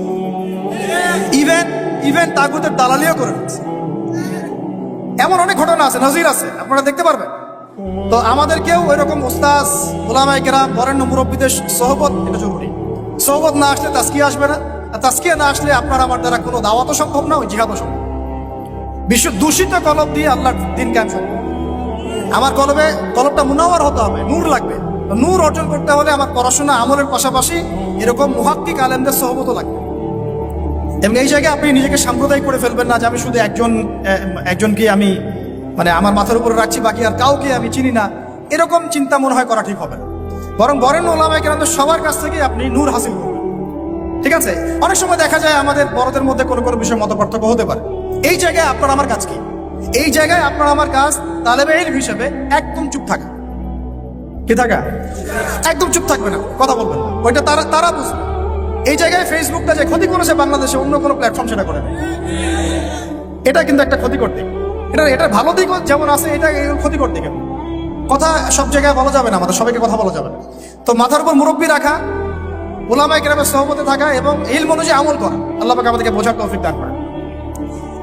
ইভেন তাগুতের দালালিও করে ফেলছে। এমন অনেক ঘটনা আছে, নজির আছে, আপনারা দেখতে পারবেন। তো আমাদেরকেও ওইরকম ওস্তাদ, ওলামায়ে কেরাম, বরেণ্য মুরব্বীদের সোহবত এটা জরুরি। সোহবত না আসলে তাজকিয়া আসবে না, আর তাজকিয়া না আসলে আপনার আমার দ্বারা কোনো দাওয়াতও সম্ভব না, ওই জিহাদও সম্ভব। বিশ্ব দূষিত কলব দিয়ে আল্লাহর দ্বীন কায়েম সম্ভব। আমার কলবটা মুনাওয়ার হতে হবে, নূর লাগবে। নূর অর্জন করতে হলে আমার পড়াশোনা, আমলের পাশাপাশি এরকম মুহাক্কিক আলেমদের সোহবতও লাগবে। এবং এই জায়গায় আপনি নিজেকে সাম্প্রদায়িক করে ফেলবেন না যে আমি শুধু একজনকে আমি মানে আমার মাথার উপরে রাখছি, বাকি আর কাউকে আমি চিনি না। এরকম চিন্তা মনে হয় করা ঠিক হবে না। বরং বরেণ্য ওলামায়ে কেরামদের সবার কাছ থেকে আপনি নূর হাসিল করবেন। ঠিক আছে? অনেক সময় দেখা যায় আমাদের বড়দের মধ্যে কোনো কোনো বিষয়ে মতপার্থক্য হতে পারে। এই জায়গায় আপনার আমার কাজ কি? এই জায়গায় আপনার আমার কাজ তালেবে ইলম হিসেবে একদম চুপ থাকা। কি থাকা? একদম চুপ থাকবে না, কথা বলবেন না। ওইটা তারা বুঝবে। এই জায়গায় ফেসবুকটা যে ক্ষতি করেছে বাংলাদেশে, অন্য কোনো প্ল্যাটফর্ম সেটা করে না। এটা কিন্তু একটা ক্ষতিকর দিক। এটার ভালো দিক যেমন আছে, এটা ক্ষতিকর দিক। কথা সব জায়গায় বলা যাবে না, আমাদের সবাইকে কথা বলা যাবে না। তো মাথার উপর মুরব্বী রাখা, ওলামায়ে কেরামের সহবতে থাকা এবং ইলম অনুযায়ী আমল করা, আল্লাহ পাক আমাদেরকে বোঝার তৌফিক দান করেন।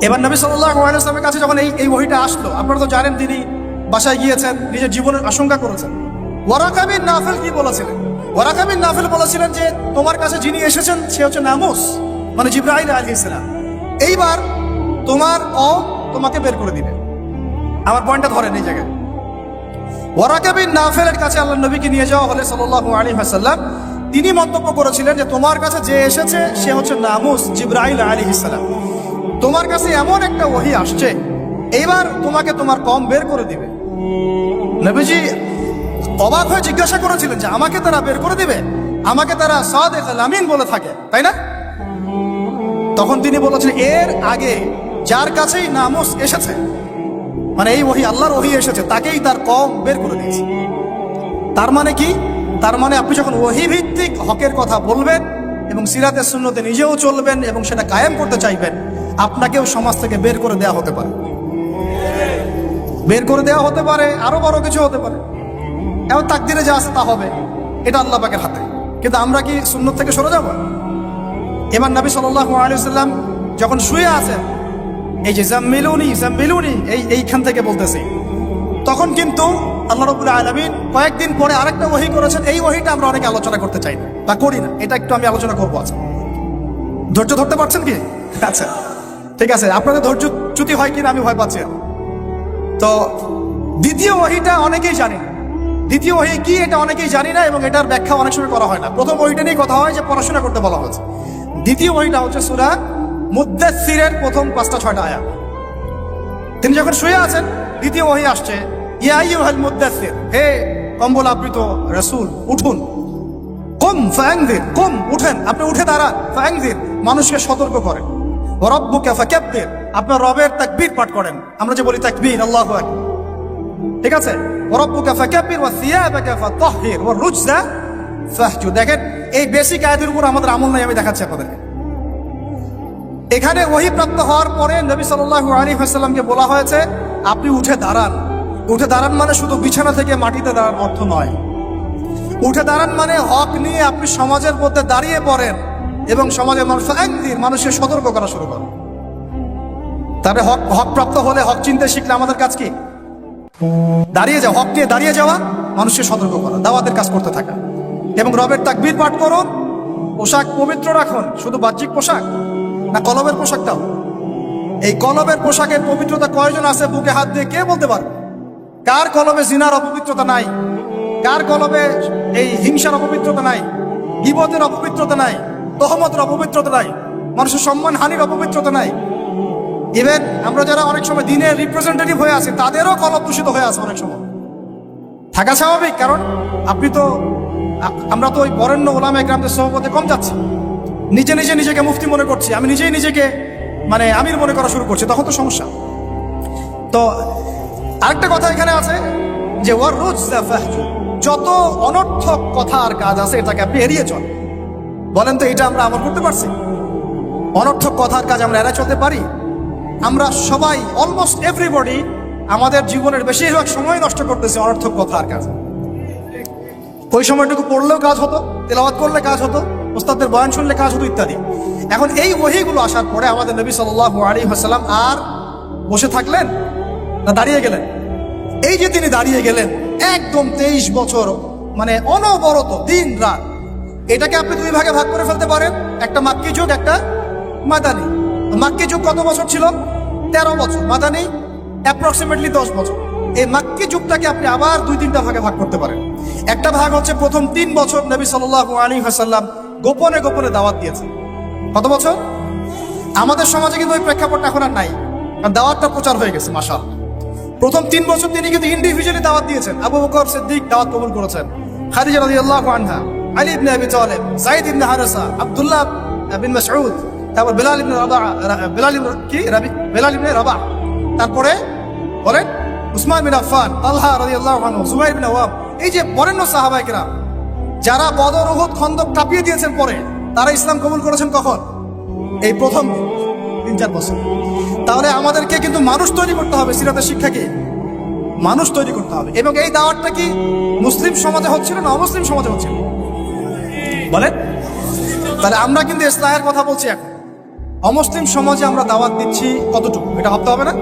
এবার নবী সাল্লাল্লাহু আলাইহি ওয়াসাল্লামের কাছে যখন এই ওহীটা আসলো, আপনারা তো জানেন তিনি বাসায় গিয়েছেন, নিজের জীবনের আশঙ্কা করেছেন। ওয়ারাকা বিন নাফিল কি বলেছিলেন? ওয়ারাকা বিন নাফিল বলেছিলেন যে তোমার কাছে যিনি এসেছেন সে হচ্ছে নামুস, মানে জিবরাইল আলাইহিস সালাম। এইবার তোমার তোমাকে বের করে দিবে। আমার পয়েন্টটা ধরেন এই জায়গায়। ওয়ারাকা বিন নাফিলের কাছে আল্লাহর নবীকে নিয়ে যাওয়া হলে সাল্লাল্লাহু আলাইহি ওয়াসাল্লাম, তিনি মন্তব্য করেছিলেন যে তোমার কাছে যে এসেছে সে হচ্ছে নামুস, জিবরাইল আলাইহিস সালাম। তোমার কাছে এমন একটা ওহী আসছে, এইবার তোমাকে তোমার কওম বের করে দিবে। নবীজি অবাক হয়ে জিজ্ঞাসা করেছিলেন যে আমাকে তারা বের করে দিবে? আমাকে তারা সাদিক আল আমিন বলে থাকে, তাই না? তখন তিনি বলেছিলেন এর আগে যার কাছেই নামুস এসেছে, মানে এই ওহী, আল্লাহর ওহী এসেছে, তাকেই তার কওম বের করে দিয়েছে। তার মানে কি? তার মানে আপনি যখন ওহী ভিত্তিক হকের কথা বলবেন এবং সিরাতে সুন্নতে নিজেও চলবেন এবং সেটা কায়েম করতে চাইবেন, আপনাকেও সমাজ থেকে বের করে দেওয়া হতে পারে। বের করে দেওয়া হতে পারে, আরো বড় কিছু হতে পারে। এমন তাকদিরে যা আছে তা হবে, এটা আল্লাহ পাকের হাতে। কিন্তু আমরা কি সুন্নত থেকে সরে যাব? এবার নবী সাল্লাল্লাহু আলাইহি ওয়াসাল্লাম যখন শুয়ে আছেন, এই যে জাম্মিলুনি জাম্মিলুনি এইখান থেকে বলতেছি, তখন কিন্তু আল্লাহ রাব্বুল আলামিন কয়েকদিন পরে আরেকটা ওহী করেছেন। এই ওহীটা আমরা অনেকে আলোচনা করতে চাই না বা করি না, এটা একটু আমি আলোচনা করবো। আচ্ছা, ধৈর্য ধরতে পারছেন কি? আচ্ছা, ঠিক আছে। আপনাদের ধৈর্য চ্যুতি হয় কিনা আমি ভয় পাচ্ছি। তো দ্বিতীয় ওহীটা অনেকেই জানি না। দ্বিতীয় ওহী কি এটা অনেকেই জানি না এবং এটার ব্যাখ্যা অনেক সময় করা হয় না। প্রথম ওহীটা নিয়ে কথা হয় যে পড়াশোনা করতে বলা হয়েছে। দ্বিতীয় ওহীটা হচ্ছে সূরা মুদ্দাসসিরের প্রথম 5-6টা আয়াত। তিনি যখন শুয়ে আছেন, দ্বিতীয় ওহী আসছে, ইয়া আইয়ুহাল মুদ্দাসসির, হে কম্বল আবৃত রাসূল, উঠুন, কুম ফাআনযির, কুম উঠেন, আপনি উঠে দাঁড়ান, ফাআনযির মানুষকে সতর্ক করেন, ওয়া রাব্বুকা ফাকাব্বির আপনার রবের তাকবীর পাঠ করেন, আমরা যে বলি তাকবীর, আল্লাহু আকবার, ঠিক আছে, ওয়া রাব্বুকা ফাকাব্বির ওয়া সিয়াবাকা ফাতাহহির ওয়া রুজা ফাহজুর। দেখেন এই বেসিক আয়াতের উপর আমাদের আমল নাই, আমি দেখাচ্ছি আপনাদেরকে। এখানে ওহী প্রাপ্ত হওয়ার পরে নবী সাল্লাল্লাহু আলাইহি ওয়াসাল্লামকে বলা হয়েছে আপনি উঠে দাঁড়ান। উঠে দাঁড়ান মানে শুধু বিছানা থেকে মাটিতে দাঁড়ান অর্থ নয়। উঠে দাঁড়ান মানে হক নিয়ে আপনি সমাজের মধ্যে দাঁড়িয়ে পড়েন এবং সমাজের মানুষের সতর্ক করা শুরু করেন। তারপরে হক প্রাপ্ত হলে হক চিনতে শিখলে আমাদের কাজ কি? দাঁড়িয়ে যাওয়া, হক নিয়ে দাঁড়িয়ে যাওয়া, মানুষকে সতর্ক করা, দাওয়াতের কাজ করতে থাকা এবং রবের তাকবীর পাঠ করুন। পোশাক পবিত্র রাখুন, শুধু বাহ্যিক পোশাক না, কলবের পোশাকটাও। এই কলবের পোশাকের পবিত্রতা কয়জন আছে বুকে হাত দিয়ে কে বলতে পারবে? কার কলবে জিনার অপবিত্রতা নাই? কার কলবে এই হিংসার অপবিত্রতা নাই, গীবতের অপবিত্রতা নাই, তহমতের অপবিত্রতা নাই, মানুষের সম্মান হানির অপবিত্রতা নাই? ইভেন আমরা যারা অনেক সময় দিনের রিপ্রেজেন্টেটিভ হয়ে আছি তাদেরও কলব দূষিত হয়ে আছে অনেক সময়। থাকা স্বাভাবিক, কারণ আমরা তো ওই বরেণ্য ওলামায়ে কেরামদের সহবতে কম যাচ্ছি, নিজেকে মুফতি মনে করছি, আমি নিজেকে মানে আমির মনে করা শুরু করছি, তখন তো সমস্যা। তো আরেকটা কথা এখানে আছে যে ওয়ার রুজা ফাহজুর, যত অনর্থক কথা আর কাজ আছে এটাকে আপনি এড়িয়ে চল। বলেন তো এটা আমরা আমল করতে পারছি? অনর্থক কথার কাজ আমরা এড়িয়ে চলতে পারি? আমরা সবাই অলমোস্ট এভরিবডি আমাদের জীবনের বেশিরভাগ সময় নষ্ট করতেছি অনর্থক কথার কাজ। ওই সময়টুকু পড়লেও কাজ হতো, তেলাওয়াত করলে কাজ হতো, ওস্তাদের বয়ান শুনলে কাজ হতো ইত্যাদি। এখন এই ওহীগুলো আসার পরে আমাদের নবী সাল্লাল্লাহু আলাইহি ওয়াসাল্লাম আর বসে থাকলেন না দাঁড়িয়ে গেলেন? এই যে তিনি দাঁড়িয়ে গেলেন একদম 23 বছর, মানে অনবরত দিন রাত, এটাকে আপনি দুই ভাগে ভাগ করে ফেলতে পারেন, একটা মাক্কি যুগ, একটা মাদানী। মাক্কি যুগ কত বছর ছিল? 13 বছর। মাদানী অ্যাপ্রক্সিমেটলি 10 বছর। এই মাক্কি যুগটাকে আপনি আবার 2-3টা ভাগে ভাগ করতে পারেন। একটা ভাগ হচ্ছে প্রথম 3 বছর নবী সাল্লাল্লাহু আলাইহি ওয়াসাল্লাম গোপনে গোপনে দাওয়াত দিয়েছেন। কত বছর? আমাদের সমাজে কিন্তু ওই প্রেক্ষাপটটা এখন আর নাই, কারণ দাওয়াতটা প্রচার হয়ে গেছে মাশাআল্লাহ। প্রথম 3 বছর তিনি কিন্তু ইন্ডিভিজুয়ালি দাওয়াত দিয়েছেন। আবু বকর সিদ্দিক দাওয়াত কবুল করেছেন, খাদিজা রাদিয়াল্লাহু আনহা, আলী ইবনে আবি তালেব, যায়েদ ইবনে হারেসা, আব্দুল্লাহ বিন মাসউদ, তারপর বেলাল ইবনে রাবাহ, তারপরে বলেন উসমান বিন আফফান, তালহা রাদিয়াল্লাহু আনহু, জুবাইর বিন আওয়াম। এই যে বরেণ্য সাহাবায়ে কেরাম যারা বদর, উহুদ, খন্দক কাঁপিয়ে দিয়েছেন পরে, তারা ইসলাম কবুল করেছেন কখন? এই প্রথম 3-4 বছর। তাহলে আমাদেরকে কিন্তু মানুষ তৈরি করতে হবে, সিরাতের শিক্ষা কি? মানুষ তৈরি করতে হবে। এবং এই দাওয়াতটা কি মুসলিম সমাজে হচ্ছিল না অমুসলিম সমাজে হচ্ছিল? বলেন। তাহলে আমরা কিন্তু ইসলামের কথা বলছি এখন। অমুসলিম সমাজে আমরা দাওয়াত দিচ্ছি কতটুকু, এটা ভাবতে হবে না?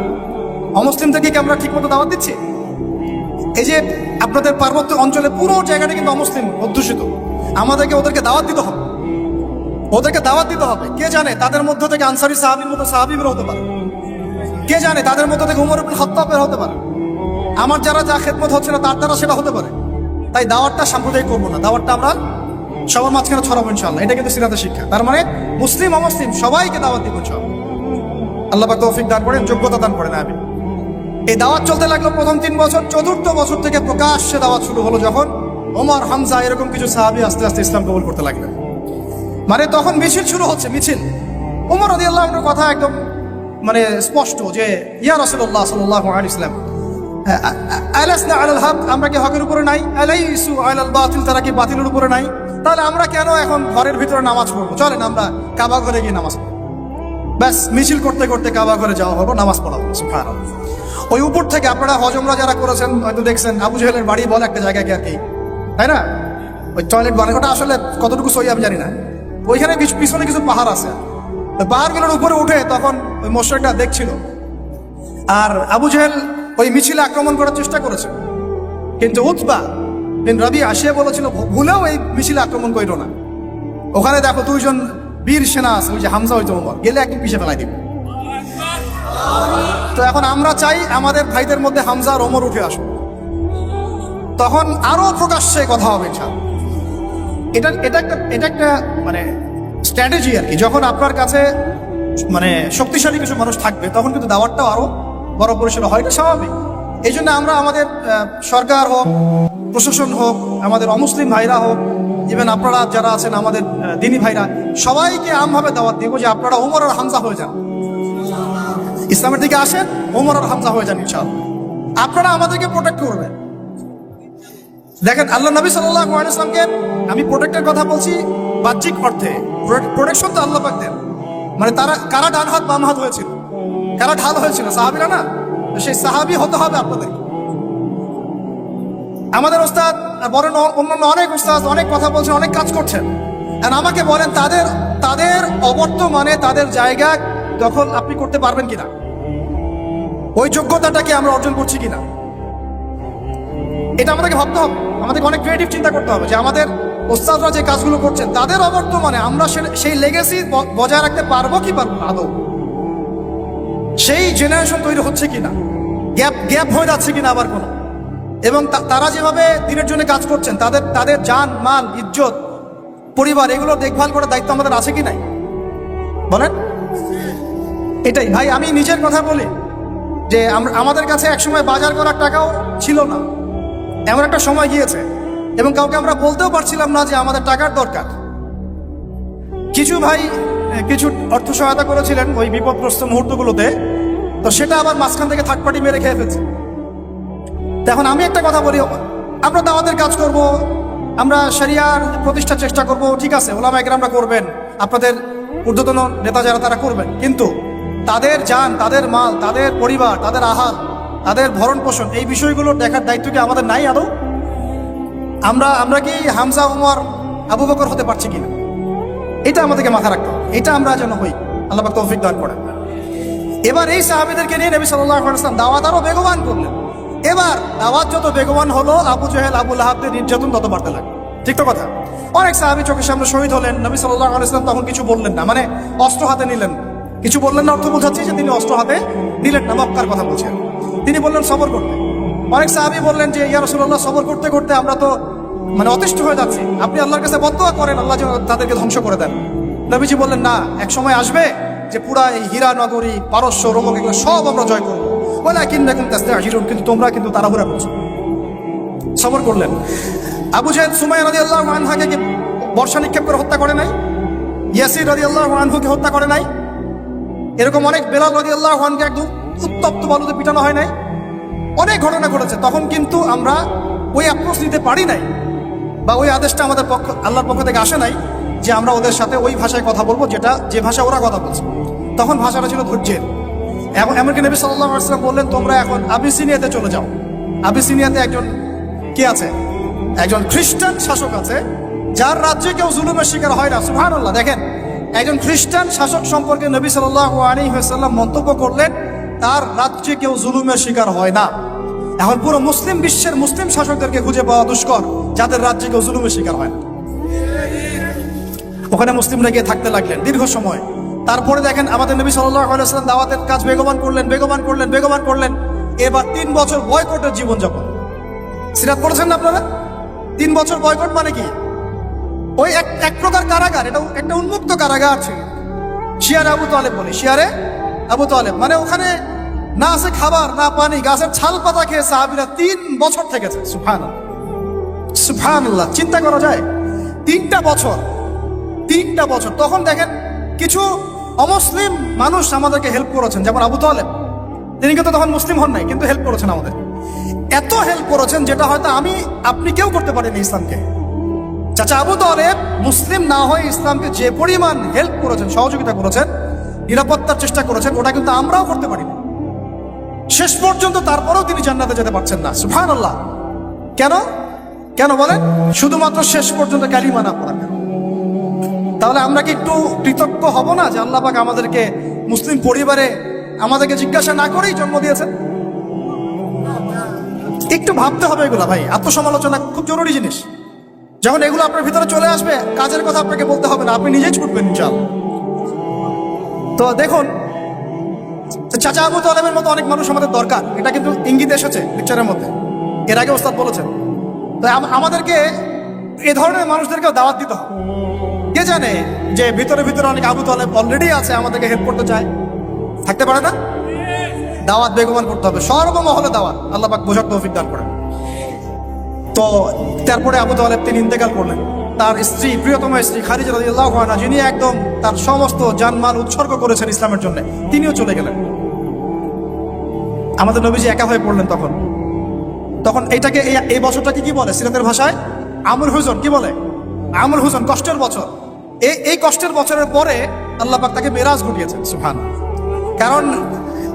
অমুসলিমদেরকে কি আমরা ঠিক মতো দাওয়াত দিচ্ছি? এই যে আপনাদের পার্বত্য অঞ্চলে পুরো জায়গাটা কিন্তু অমুসলিম অধ্যুষিত, ওদেরকে দাওয়াত দিতে হবে, ওদেরকে দাওয়াত দিতে হবে। কে জানে তাদের মধ্য থেকে আনসারী সাহাবীর মতো সাহাবী বের হতে পারে, কে জানে তাদের মধ্য থেকে উমর ইবনে খাত্তাব বের হতে পারে, আমার যারা যা খেদমত হচ্ছে না তার দ্বারা সেটা হতে পারে। তাই দাওয়াতটা সাম্প্রদায়িক করবো না, দাওয়াতটা আমরা সবার মাঝখানে ছড়াবো ইনশাআল্লাহ। এটা কিন্তু সিরাতের শিক্ষা। তার মানে মুসলিম অমুসলিম সবাইকে দাওয়াত দিব ইনশাআল্লাহ। আল্লাহ পাক তৌফিক দান করেন, যোগ্যতা দান করেন, আমিন। এই দাওয়াত চলতে লাগলো প্রথম 3 বছর। 4র্থ বছর থেকে প্রকাশ্যে দাওয়াত শুরু হলো, যখন ওমর, হামজা এরকম কিছু সাহাবী আস্তে আস্তে ইসলাম কবুল করতে লাগলেন। মানে তখন মিছিল শুরু হচ্ছে, মিছিল। ওমর রাদিয়াল্লাহু আনহুর কথা একদম মানে স্পষ্ট যে ইয়া রাসূলুল্লাহ সাল্লাল্লাহু আলাইহি ওয়াসাল্লাম, আলাসনা আলাল হক, আমরা কি হকের উপরে নাই? আলাইসু আলাল বাতিল, তারা কি বাতিলের উপরে নাই? তাহলে আমরা কেন এখন ঘরের ভিতরে নামাজ পড়বো? চলেন আমরা কাবা ঘরে গিয়ে নামাজ পড়ব। ব্যাস, মিছিল করতে করতে কাবা ঘরে যাওয়া হলো, নামাজ পড়া হলো। সুবহানাল্লাহ। ওই উপর থেকে আপনারা হজমরা যারা করেছেন হয়তো দেখছেন, আবু জাহেলের বাড়ি বলে একটা জায়গায় আর কি, তাই না? ওই টয়লেট বানানো, ওটা আসলে কতটুকু সহি আমি জানি না। ওইখানে পিছনে কিছু পাহাড় আছে, পাহাড়গুলোর উপরে উঠে তখন ওই মোশরিকটা দেখছিল, আর আবু জাহেল ওই মিছিলে আক্রমণ করার চেষ্টা করেছে, কিন্তু উতবা বিন রাবিআ আসিয়া বলেছিল ভুলেও এই মিছিলে আক্রমণ করিল না। ওখানে দেখো 2 জন বীর সেনা আছে, ওই যে হামজা হইতো ওমর, গেলে একটু পিছিয়ে ফেলাই দিবে। তো এখন আমরা চাই আমাদের ভাইদের মধ্যে হামজা আর ওমর উঠে আসুক, তখন আরো প্রকাশ্যে কথা হবে ইনশাআল্লাহ। এটা একটা মানে স্ট্র্যাটেজি আর কি। যখন আপনার কাছে মানে শক্তিশালী কিছু মানুষ থাকবে তখন কিন্তু দাওয়াতটাও আরো বড় পরিসরে হয়, এটা স্বাভাবিক। এই জন্য আমরা আমাদের সরকার হোক প্রশাসন হোক, আমাদের অমুসলিম ভাইরা হোক, ইভেন আপনারা যারা আছেন আমাদের দিনী ভাইরা, সবাইকে আমভাবে দাওয়াত দিব যে আপনারা ওমর আর হামজা হয়ে যান, ইসলামের দিকে আসেন, ওমর আর হামজা হয়ে যান ইনশাআল্লাহ। আপনারা আমাদেরকে প্রোটেক্ট করবেন। দেখেন আল্লাহ নবী সাল্লাল্লাহু আলাইহি ওয়াসাল্লামকে, আমি প্রোটেক্টের কথা বলছি বাহ্যিক অর্থে, প্রোটেকশন তো আল্লাহ পাক দেন। মানে তারা কারা ডান হাত বাম হাত হয়েছিল, কারা ঢাল হয়েছিল, সাহাবীরা না? সেই সাহাবী হতে হবে আপনাদের। আমাদের ওস্তাদ বলেন, অন্যান্য অনেক ওস্তাদ অনেক কথা বলছেন, অনেক কাজ করছেন, আর আমাকে বলেন তাদের অবর্তমানে তাদের জায়গা দখল আপনি করতে পারবেন কিনা, ওই যোগ্যতাটাকে আমরা অর্জন করছি কিনা, এটা আমাদেরকে ভাবতে হবে। আমাদেরকে অনেক ক্রিয়েটিভ চিন্তা করতে হবে যে আমাদের ওস্তাদরা যে কাজগুলো করছেন তাদের অবর্তমানে আমরা সেই লেগেসি বজায় রাখতে পারবো কি পারবো আদৌ, সেই জেনারেশন তৈরি হচ্ছে কিনা, গ্যাপ হয়ে যাচ্ছে কিনা আবার কোনো, এবং তারা যেভাবে দিনের জন্য কাজ করছেন তাদের জান মাল ইজ্জত পরিবার এগুলো দেখভাল করার দায়িত্ব আমাদের আছে কি নাই বলেন? এটাই ভাই, আমি নিজের কথা বলি যে আমাদের কাছে একসময় বাজার করার টাকাও ছিল না, এমন একটা সময় গিয়েছে, এবং কাউকে আমরা বলতেও পারছিলাম না যে আমাদের টাকার দরকার। কিছু ভাই কিছু অর্থ সহায়তা করেছিলেন ওই বিপদগ্রস্ত মুহূর্তগুলোতে, তো সেটা আবার মাঝখান থেকে থার্ড পার্টি মেরে খেয়ে ফেলছে। এখন আমি একটা কথা বলি, আমরা দাওয়াতের কাজ করব, আমরা শরিয়ার প্রতিষ্ঠার চেষ্টা করব, ঠিক আছে, ওলামায়ে কেরামরা করবেন, আপনাদের ঊর্ধ্বতন নেতা যারা তারা করবেন, কিন্তু তাদের জান, তাদের মাল, তাদের পরিবার, তাদের আহার, তাদের ভরণ পোষণ, এই বিষয়গুলো দেখার দায়িত্ব কি আমাদের নাই আদৌ? আমরা কি হামজা, উমর, আবু বকর হতে পারছি কিনা, এটা আমাদেরকে মাথা রাখতে হবে। এটা আমরা যেন হই, আল্লাহ পাক তৌফিক দান করেন। এবার এই সাহাবীদেরকে নিয়ে নবী সাল্লাল্লাহু আলাইহি ওয়াসাল্লাম দাওয়াত আরো বেগবান করলেন। এবার দাওয়াত যত বেগবান হলো, আবু জেহেল, আবু লাহাবদের নির্যাতন তত বাড়তে লাগলো। ঠিক তো কথা? অনেক সাহাবী চোখের সামনে শহীদ হলেন, নবী সাল্লাল্লাহু আলাইহি ওয়াসাল্লাম তখন কিছু বললেন না, মানে অস্ত্র হাতে নিলেন, কিছু বললেন না, অর্থ বোঝাচ্ছে যে তিনি অস্ত্র হাতে নিলেন না, মক্কার কথা বলছেন। তিনি বললেন সবর করতে। অনেক সাহাবী বললেন যে ইয়া রাসূলুল্লাহ, সবর করতে করতে আমরা তো মানে অতিষ্ঠ হয়ে যাচ্ছি, আপনি আল্লাহর কাছে বদদোয়া করেন আল্লাহ যেন তাদেরকে ধ্বংস করে দেন। নবীজি বললেন না, এক সময় আসবে যে পুরা এই হীরা নগরী, পারস্য, রোমক এগুলো সব আমরা জয় করবো, ওয়ালাকিন্নাকুম তাস্তা'জিলুন, কিন্তু তোমরা কিন্তু তাড়াহুড়া করছো। সবর করলেন। আবু জাহেল সুমাইয়া রাদিয়াল্লাহু আনহাকে কি বর্ষা নিক্ষেপ করে হত্যা করে নাই? ইয়াসির রাদিয়াল্লাহু আনহুকে হত্যা করে নাই? এরকম অনেক, বেলাল রাদিয়াল্লাহু আনহুকে একদম উত্তপ্ত বালুতে পিটানো হয় নাই? অনেক ঘটনা ঘটেছে। তখন কিন্তু আমরা ওই অ্যাপ্রোচ নিতে পারি নাই, বা ওই আদেশটা আমাদের আল্লাহর পক্ষ থেকে আসে নাই যে আমরা ওদের সাথে ওই ভাষায় কথা বলবো যে ভাষা ওরা কথা বলছে। তখন ভাষাটা ছিল ধৈর্যের। এমনকি নবী সাল্লাল্লাহু আলাইহি ওয়াসাল্লাম বললেন, তোমরা এখন আবিসিনিয়াতে চলে যাও। আবিসিনিয়াতে একজন কি আছে? একজন খ্রিস্টান শাসক আছে, যার রাজ্যে কেউ জুলুমের শিকার হয় না। সুবহানাল্লাহ। দেখেন, একজন খ্রিস্টান শাসক সম্পর্কে নবী সাল্লাল্লাহু আলাইহি ওয়াসাল্লাম মন্তব্য করলেন, তার রাজ্যে কেউ জুলুমের শিকার হয় না। এখন পুরো মুসলিম বিশ্বের মুসলিম শাসকদেরকে খুঁজে পাওয়া দুষ্কর, যাদের রাজ্যে কেউ জুলুমের শিকার হয় না। ওখানে মুসলিমরা গিয়ে থাকতে লাগলেন দীর্ঘ সময়। তারপরে দেখেন আমাদের নবী সাল্লাল্লাহু আলাইহি ওয়াসাল্লাম দাওয়াতের কাজ বেগবান করলেন। এবার 3 বছর বয়কটের জীবনযাপন। সিরাত পড়েছেন না আপনারা? 3 বছর বয়কট মানে কি? ওই এক প্রকার কারাগার, এটা একটা উন্মুক্ত কারাগার ছিল। শিয়ারে আবু তালেব বলি, শিয়ারে আবু তালেব, মানে ওখানে না আছে খাবার, না পানি, গাছের ছাল পাতা খেয়ে সাহাবীরা 3 বছর থেকেছে। সুবহানাল্লাহ, চিন্তা করা যায়? 3টা বছর। তখন দেখেন কিছু অমুসলিম মানুষ আমাদেরকে হেল্প করেছেন, যেমন আবু তালেব, তিনি কিন্তু তখন মুসলিম হন নাই, কিন্তু হেল্প করেছেন আমাদের। এত হেল্প করেছেন যেটা হয়তো আপনি কেউ করতে পারেনি ইসলামকে। চাচা আবু তালেব মুসলিম না হয়ে ইসলামকে যে পরিমাণ হেল্প করেছেন, সহযোগিতা করেছেন, নিরাপত্তার চেষ্টা করেছেন, ওটা কিন্তু আমরাও করতে পারিনি শেষ পর্যন্ত। তারপরেও তিনি জান্নাতে যেতে পারছেন না। সুবহানাল্লাহ। কেন বলেন? শুধুমাত্র শেষ পর্যন্ত কালিমা না পড়া। তাহলে আমরা কি একটু কৃতজ্ঞ হব না যে আল্লাহ পাক আমাদেরকে মুসলিম পরিবারে আমাদেরকে জিজ্ঞাসা না করেই জন্ম দিয়েছেন? একটু ভাবতে হবে এগুলা ভাই। আত্মসমালোচনা খুব জরুরি জিনিস। যখন এগুলো আপনার ভিতরে চলে আসবে, কাজের কথা আপনাকে বলতে হবে না, আপনি নিজেই ছুটবেন ইনশাআল্লাহ। তো দেখুন, চাচা আবু তালেবের মতো অনেক মানুষ আমাদের দরকার, এটা কিন্তু ইঙ্গিত এসেছে লেকচারের মধ্যে, এর আগে ওস্তাদ বলেছেন। তো আমাদেরকে এ ধরনের মানুষদেরকেও দাওয়াত দিতে হবে। কে জানে যে ভিতরে অনেক আবু তালেব অলরেডি আছে, আমাদেরকে হেল্প করতে চায়, থাকতে পারে না? দাওয়াত বেগবান করতে হবে, সর্বমহলে দাওয়াত। আল্লাহ পাক বোঝার তৌফিক দান করেন। তো তারপরে আবু তালেব তিনি ইন্তেকাল করলেন। তার স্ত্রী, প্রিয়তম স্ত্রী খাদিজা রাদিয়াল্লাহু আনহা, যিনি একদম তার সমস্ত জানমাল উৎসর্গ করেছেন ইসলামের জন্য, তিনিও চলে গেলেন। আমাদের নবীজি একা হয়ে পড়লেন তখন। এইটাকে এই বছরটাকে কি বলে সিরাতের ভাষায়? আমুল হুজন। কি বলে? আমুল হুজন, কষ্টের বছর। এই কষ্টের বছরের পরে আল্লাহ পাক তাকে মেরাজ ঘটিয়েছেন। সুবহানাল্লাহ। কারণ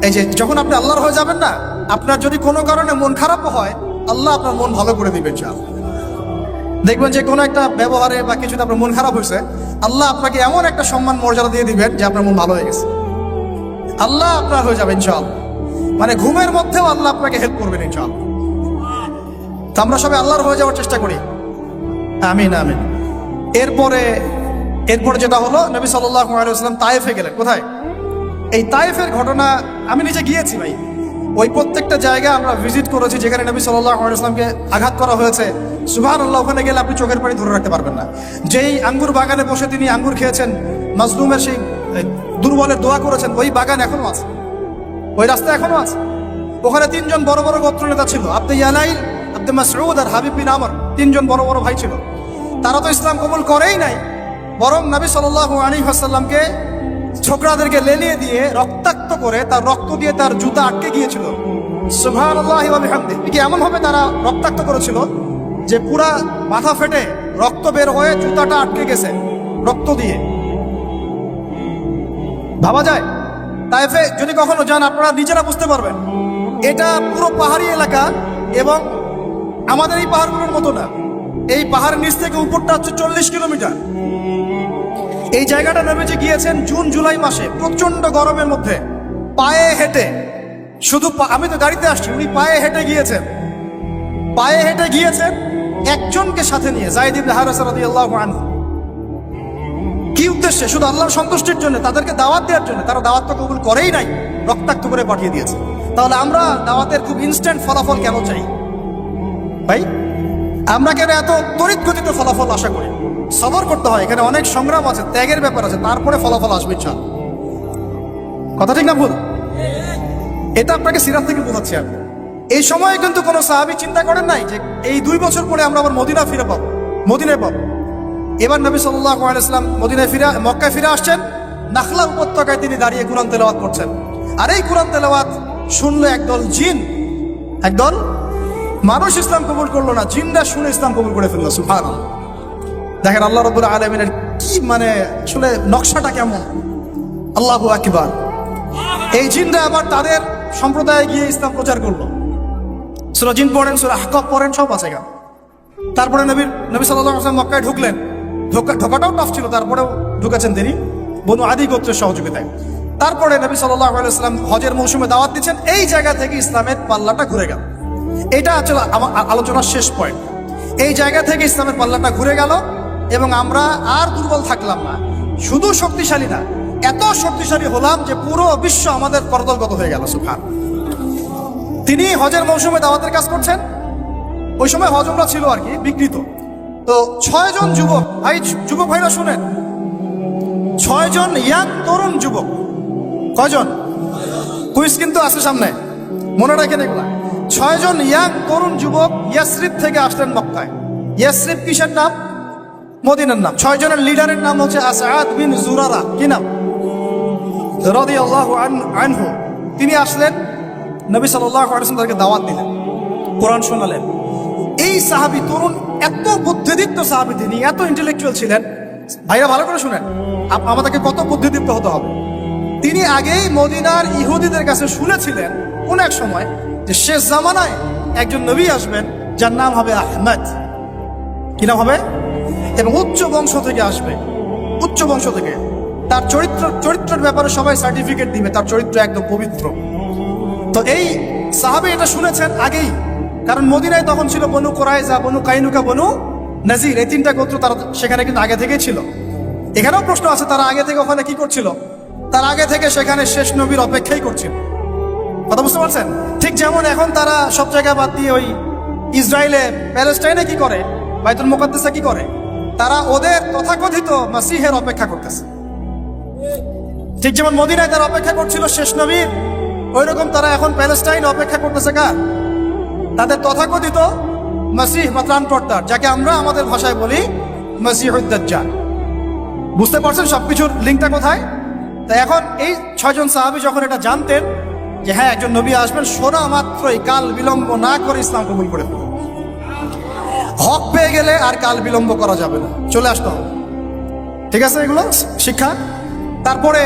এই যে যখন আপনি আল্লাহর হয়ে যাবেন না, আপনার যদি কোনো কারণে মন খারাপও হয়, আল্লাহ আপনার মন ভালো করে দিবেন ইনশাআল্লাহ। দেখবেন যে কোনো একটা ব্যবহারে বা কিছুতে আপনার মন খারাপ হয়েছে, আল্লাহ আপনাকে এমন একটা সম্মান মর্যাদা দিয়ে দিবেন যে আপনার মন ভালো হয়ে গেছে, আল্লাহ আপনার হয়ে যাবে ইনশাআল্লাহ। মানে ঘুমের মধ্যেও আল্লাহ আপনাকে হেল্প করবেন ইনশাআল্লাহ। তো আমরা সবাই আল্লাহর হয়ে যাওয়ার চেষ্টা করি। আমিন আমিন। এরপরে যেটা হলো, নবী সাল্লাল্লাহু আলাইহি ওয়াসাল্লাম তায়েফে গেলেন। কোথায়? এই তায়েফের ঘটনা আমি নিজে গিয়েছি ভাই। ওই প্রত্যেকটা জায়গা আমরা ভিজিট করেছি যেখানে নবী সাল্লাল্লাহু আলাইহি ওয়াসাল্লামকে আঘাত করা হয়েছে। সুবহানাল্লাহ, ওখানে গেলে আপনি চোখের পানি ধরে রাখতে পারবেন না। যেই আঙ্গুর বাগানে বসে তিনি আঙ্গুর খেয়েছেন, মাজলুমের সেই দুর্বলের দোয়া করেছেন, ওই বাগান এখনো আছে, ওই রাস্তা এখনো আছে। ওখানে তিনজন বড় বড় গোত্র নেতা ছিল, আব্দে ইয়ালাইল, আব্দে মাসউদ আর হাবিব বিন আমর। তিনজন বড় বড় ভাই ছিল। তারা তো ইসলাম কবুল করেই নাই, বরং নবী সাল্লাল্লাহু আলাইহি ওয়াসাল্লামকে ছোকরাদেরকে লেলিয়ে দিয়ে রক্তাক্ত করে তার রক্ত দিয়ে তার জুতা আটকে গিয়েছিল। সুবহানাল্লাহি ওয়া বিহামদিহি। কি এমন ভাবে তারা রক্তাক্ত করেছিল যে পুরা মাথা ফেটে রক্ত বের হয়ে জুতাটা আটকে গেছে রক্ত দিয়ে। ভাবা যায়? তাইফে যদি কখনো যান আপনারা নিজেরা বুঝতে পারবেন। এটা পুরো পাহাড়ি এলাকা এবং আমাদের এই পাহাড়গুলোর মতো না। এই পাহাড়ের নিচ থেকে উপরটা হচ্ছে 40 কিলোমিটার। এই জায়গাটা নবীজি গিয়েছেন জুন জুলাই মাসে, প্রচন্ড গরমের মধ্যে, পায়ে হেঁটে। শুধু আমি তো গাড়িতে আসছি, উনি পায়ে হেঁটে গিয়েছেন একজনকে সাথে নিয়ে, যায়েদ ইবনে হারেসা রাদিয়াল্লাহু আনহু। কি উদ্দেশ্যে? শুধু আল্লাহর সন্তুষ্টির জন্য, তাদেরকে দাওয়াত দেওয়ার জন্য। তারা দাওয়াত তো কবুল করেই নাই, রক্তাক্ত করে পাঠিয়ে দিয়েছে। তাহলে আমরা দাওয়াতের খুব ইনস্ট্যান্ট ফলাফল কেন চাই ভাই? আমরা কেন এত তড়িৎ গতিতে ফলাফল আশা করি? সবর করতে হয়, এখানে অনেক সংগ্রাম আছে, ত্যাগের ব্যাপার আছে, তারপরে ফলাফল আসবে ইনশাআল্লাহ। কথা ঠিক না ভুল? এটা আপনাকে সিরাত থেকে বোঝাচ্ছি আমি। এই সময়ে কিন্তু কোনো সাহাবী চিন্তা করেন নাই যে এই 2 বছর পরে আমরা আবার মদিনায় পাবো। এবার নবী সাল্লাল্লাহু আলাইহি ওয়াসাল্লাম মক্কায় ফিরে আসছেন। নাখলা উপত্যকায় তিনি দাঁড়িয়ে কুরআন তেলাওয়াত করছেন। আর এই কুরআন তেলাওয়াত শুনলো একদল মানুষ ইসলাম কবুল করলো না, জিনরা শুনে ইসলাম কবুল করে ফেললো। সুবহানাল্লাহ। দেখেন আল্লাহ রাব্বুল আলামিনের কি মানে আসলে নকশাটা কেমন। আল্লাহু আকবার। এই জিনরা আবার তাদের সম্প্রদায়ে গিয়ে ইসলাম প্রচার করলো। সূরা জিন পড়েন, সূরা আহকাফ পড়েন, সব আছে এখানে। তারপরে নবী সাল্লাল্লাহু আলাইহি ওয়াসাল্লাম মক্কায় ঢুকলেন। ঢোকাটাও টাফ ছিল, তারপরেও ঢুকেছেন তিনি বনু আদি গোত্রের সহযোগিতায়। তারপরে নবী সাল্লাল্লাহু আলাইহি ওয়াসাল্লাম হজের মৌসুমে দাওয়াত দিচ্ছেন। এই জায়গা থেকে ইসলামের পাল্লাটা ঘুরে গেল। এটা আসলে আমার আলোচনার শেষ পয়েন্ট। এই জায়গা থেকে ইসলামের পাল্লাটা ঘুরে গেল এবং আমরা আর দুর্বল থাকলাম না। শুধু শক্তিশালী না, এত শক্তিশালী হলাম যে পুরো বিশ্ব আমাদের করদলগত হয়ে গেল। সুবহানাল্লাহ। তিনি হজের মৌসুমে দাওয়াতের কাজ করছেন। ওই সময় হজ উমরা ছিল আর কি, বিকৃত। তো 6 জন যুবক ভাইরা শুনেন, 6 জন ইয়াং তরুণ যুবক। কয়জন? কুইজ কিন্তু আছে সামনে, মনে রাখেন এগুলা। 6 জন ইয়াং তরুণ যুবক ইয়াসরিব থেকে আসলেন মক্কায়। ইয়াসরিব কিসের নাম? মদিনার নাম। 6 জনের লিডারের নাম হচ্ছে আসাদ বিন জুরারা। কি নাম? রাদিয়াল্লাহু আনহু। তিনি আসলেন, নবী সাল্লাল্লাহু আলাইহি ওয়াসাল্লাম তাদেরকে দাওয়াত দিলেন, কোরআন শোনালেন। এই সাহাবী তরুণ, এত বুদ্ধিদীপ্ত সাহাবী, তিনি এত ইন্টেলেকচুয়াল ছিলেন। ভাইরা ভালো করে শুনেন, আমাদেরকে কত বুদ্ধিদীপ্ত হতে হবে। তিনি আগেই মদিনার ইহুদিদের কাছে শুনেছিলেন কোন এক সময় যে শেষ জামানায় একজন নবী আসবেন যার নাম হবে আহমদ। কি নাম হবে? এবং উচ্চ বংশ থেকে আসবে, উচ্চ বংশ থেকে। তার চরিত্রের ব্যাপারে সবাই সার্টিফিকেট দিবে, তার চরিত্র একদম পবিত্র। তো এই সাহাবী এটা শুনেছেন আগেই, কারণ মদিনায় তখন ছিল বনু কুরাইজা, বনু কাইনুকা, বনু নাজির, এই 3টা গোত্র তারা সেখানে কিন্তু আগে থেকেই ছিল। এখানেও প্রশ্ন আছে, তারা আগে থেকে ওখানে কি করছিল? তার আগে থেকে সেখানে শেষ নবীর অপেক্ষাই করছিল। কথা বুঝতে পারছেন? ঠিক যেমন এখন তারা সব জায়গায় বাদ দিয়ে ওই ইসরায়েলে, প্যালেস্টাইনে কি করে, বাইতুল মুকাদ্দাসে কি করে, তারা ওদের তথাকথিত মাসিহের অপেক্ষা করতেছে। ঠিক যেমন মদিনায় তারা অপেক্ষা করছিল শেষ নবীর, ওই রকম তারা এখন প্যালেস্টাইন অপেক্ষা করতেছে কার? তাদের তথাকথিত মাসিহ বা ত্রাণকর্তার, যাকে আমরা আমাদের ভাষায় বলি মাসিহুদ দাজ্জাল। বুঝতে পারছেন সবকিছুর লিঙ্কটা কোথায়? তাই এখন এই 6 জন সাহাবী যখন এটা জানতেন যে হ্যাঁ একজন নবী আসবেন, শোনা মাত্রই কাল বিলম্ব না করে ইসলাম কবুল করে ফেলেন। হক পেয়ে গেলে আর কাল বিলম্ব করা যাবে না, চলে আসতে হবে। ঠিক আছে, এগুলো শিক্ষা। তারপরে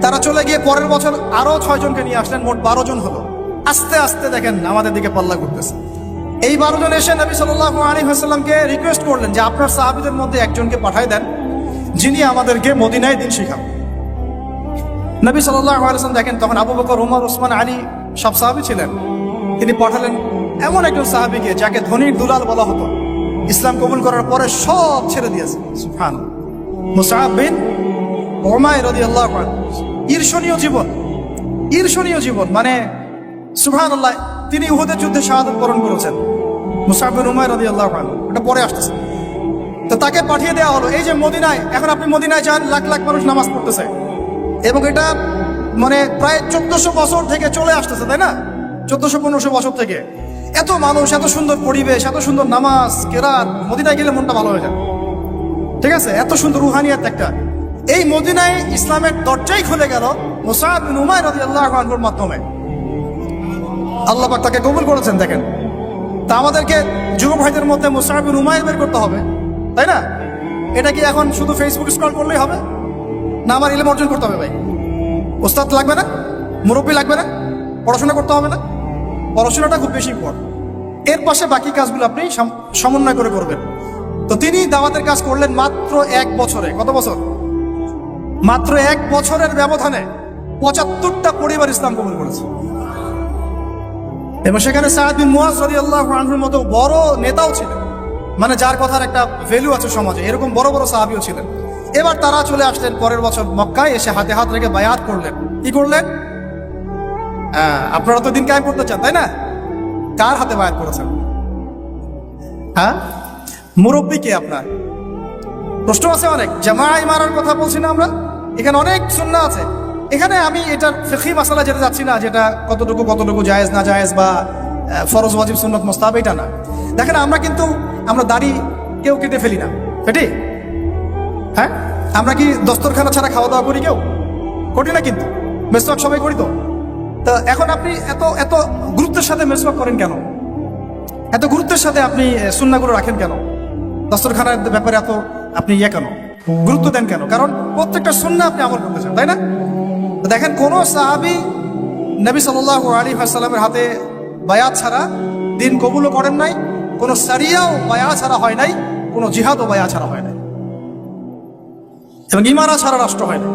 তারা চলে গিয়ে পরের বছর আরো 6 জনকে নিয়ে আসলেন, মোট 12 জন হলো। আস্তে আস্তে দেখেন আমাদের দিকে পাল্লা করতেছে। এই 12 জন এসে নবী সাল্লাল্লাহু আলাইহি ওয়াসাল্লামকে রিকোয়েস্ট করলেন যে আপনার সাহাবীদের মধ্যে একজনকে পাঠায় দেন, যিনি আমাদেরকে মদিনায় দিন শিখান। নবী সাল্লাল্লাহু আলাইহি ওয়াসাল্লাম দেখেন তখন আবু বকর, ওমর, ওসমান, আলী সব সাহাবী ছিলেন। তিনি পাঠালেন এমন একজন সাহাবীকে যাকে ধনীর দুলাল বলা হতো, ইসলাম কবুল করার পরে সব ছেড়ে দিয়েছে। সুবহানাল্লাহ। মুসআব বিন উমাইর রাদিয়াল্লাহু আনহু। ঈর্ষণীয় জীবন, ঈর্ষণীয় জীবন, মানে সুবহানাল্লাহ। তিনি উহুদের যুদ্ধে শাহাদাত বরণ করেছেন। মুসআব বিন উমাইর রাদিয়াল্লাহু আনহু, এটা পরে আসতেছে। তো তাকে পাঠিয়ে দেওয়া হলো এই যে মদিনায়। এখন আপনি মদিনায় যান, লাখ লাখ মানুষ নামাজ পড়তেছে, এবং এটা মানে প্রায় 1400 বছর থেকে চলে আসতেছে, তাই না? 1400-1500 বছর থেকে এত মানুষ, এত সুন্দর পরিবেশ, এত সুন্দর নামাজ কেরাত, মদিনায় গেলে মনটা ভালো হয়ে যায়। ঠিক আছে, এত সুন্দর রুহানিয়াত একটা। এই মদিনায় ইসলামের দরজাই খুলে গেল মুসআব বিন উমাইর রাদিয়াল্লাহু আনহুর মাধ্যমে। আল্লাহ পাক তাকে কবুল করেছেন। দেখেন, তা আমাদেরকে যুব ভাইদের মধ্যে মুসআব বিন উমাইর বের করতে হবে, তাই না? এটা কি এখন শুধু ফেসবুক স্ক্রল করলেই হবে? না, আমার ইলম অর্জন করতে হবে ভাই। ওস্তাদ লাগবে না, মুরব্বী লাগবে না, পড়াশোনা করতে হবে না? পড়াশোনাটা খুব বেশি ইম্পর্টেন্ট। এর পাশে বাকি কাজগুলো আপনি সমন্বয় করে করবেন। তো তিনি দাওয়াতের কাজ করলেন মাত্র 1 বছরে। কত বছর? মাত্র 1 বছরের ব্যবধানে 75টা পরিবার ইসলাম কবুল করেছে। এবং সেখানে সাদ বিন মুআজ রাদিয়াল্লাহু আনহুর মতো বড় নেতাও ছিলেন, মানে যার কথার একটা ভ্যালু আছে সমাজে, এরকম বড় বড় সাহাবীও ছিলেন। এবার তারা চলে আসলেন পরের বছর মক্কায়, এসে হাতে হাত রেখে বায়াত করলেন। কি করলেন? আপনারা তো দিন কায়েম করতে চান, তাই না? কার হাতে বায়াত করেছেন? হ্যাঁ, মুরব্বী কে আপনার? প্রশ্ন আছে অনেক। জামাআ ইমারার কথা বলছি না আমরা? এখানে অনেক সুন্নাহ আছে। এখানে আমি এটার ফিকহি মাসালা যেতে যাচ্ছি না, যেটা কতটুকু জায়েজ না জায়েজ বা ফরজ ওয়াজিব সুন্নাত মুস্তাহাব, এটা না। দেখেন, আমরা দাড়ি কেউ কেটে ফেলি না, এটি হ্যাঁ। আমরা কি দস্তরখানা ছাড়া খাওয়া দাওয়া করি? কেউ করি না, কিন্তু মেসওয়াক সবাই করি। তো এখন আপনি এত এত গুরুত্বের সাথে মেসওয়াক করেন কেন? এত গুরুত্বের সাথে আপনি সুন্নাহগুলো রাখেন কেন? দস্তরখানার ব্যাপারে এত আপনি কেন গুরুত্ব দেন কেন? কারণ প্রত্যেকটা সুন্নাহ আপনি আমল করতে চান, তাই না? তো দেখেন, কোন সাহাবী নবী সাল্লাল্লাহু আলাইহি ওয়াসাল্লামের হাতে বায়াত ছাড়া দিন কবুলও করেন নাই, কোন সারিয়াও বায়াত ছাড়া হয় নাই, কোন জিহাদও বায়াত ছাড়া হয় নাই, এবং ইমারা ছাড়া রাষ্ট্র হয় না।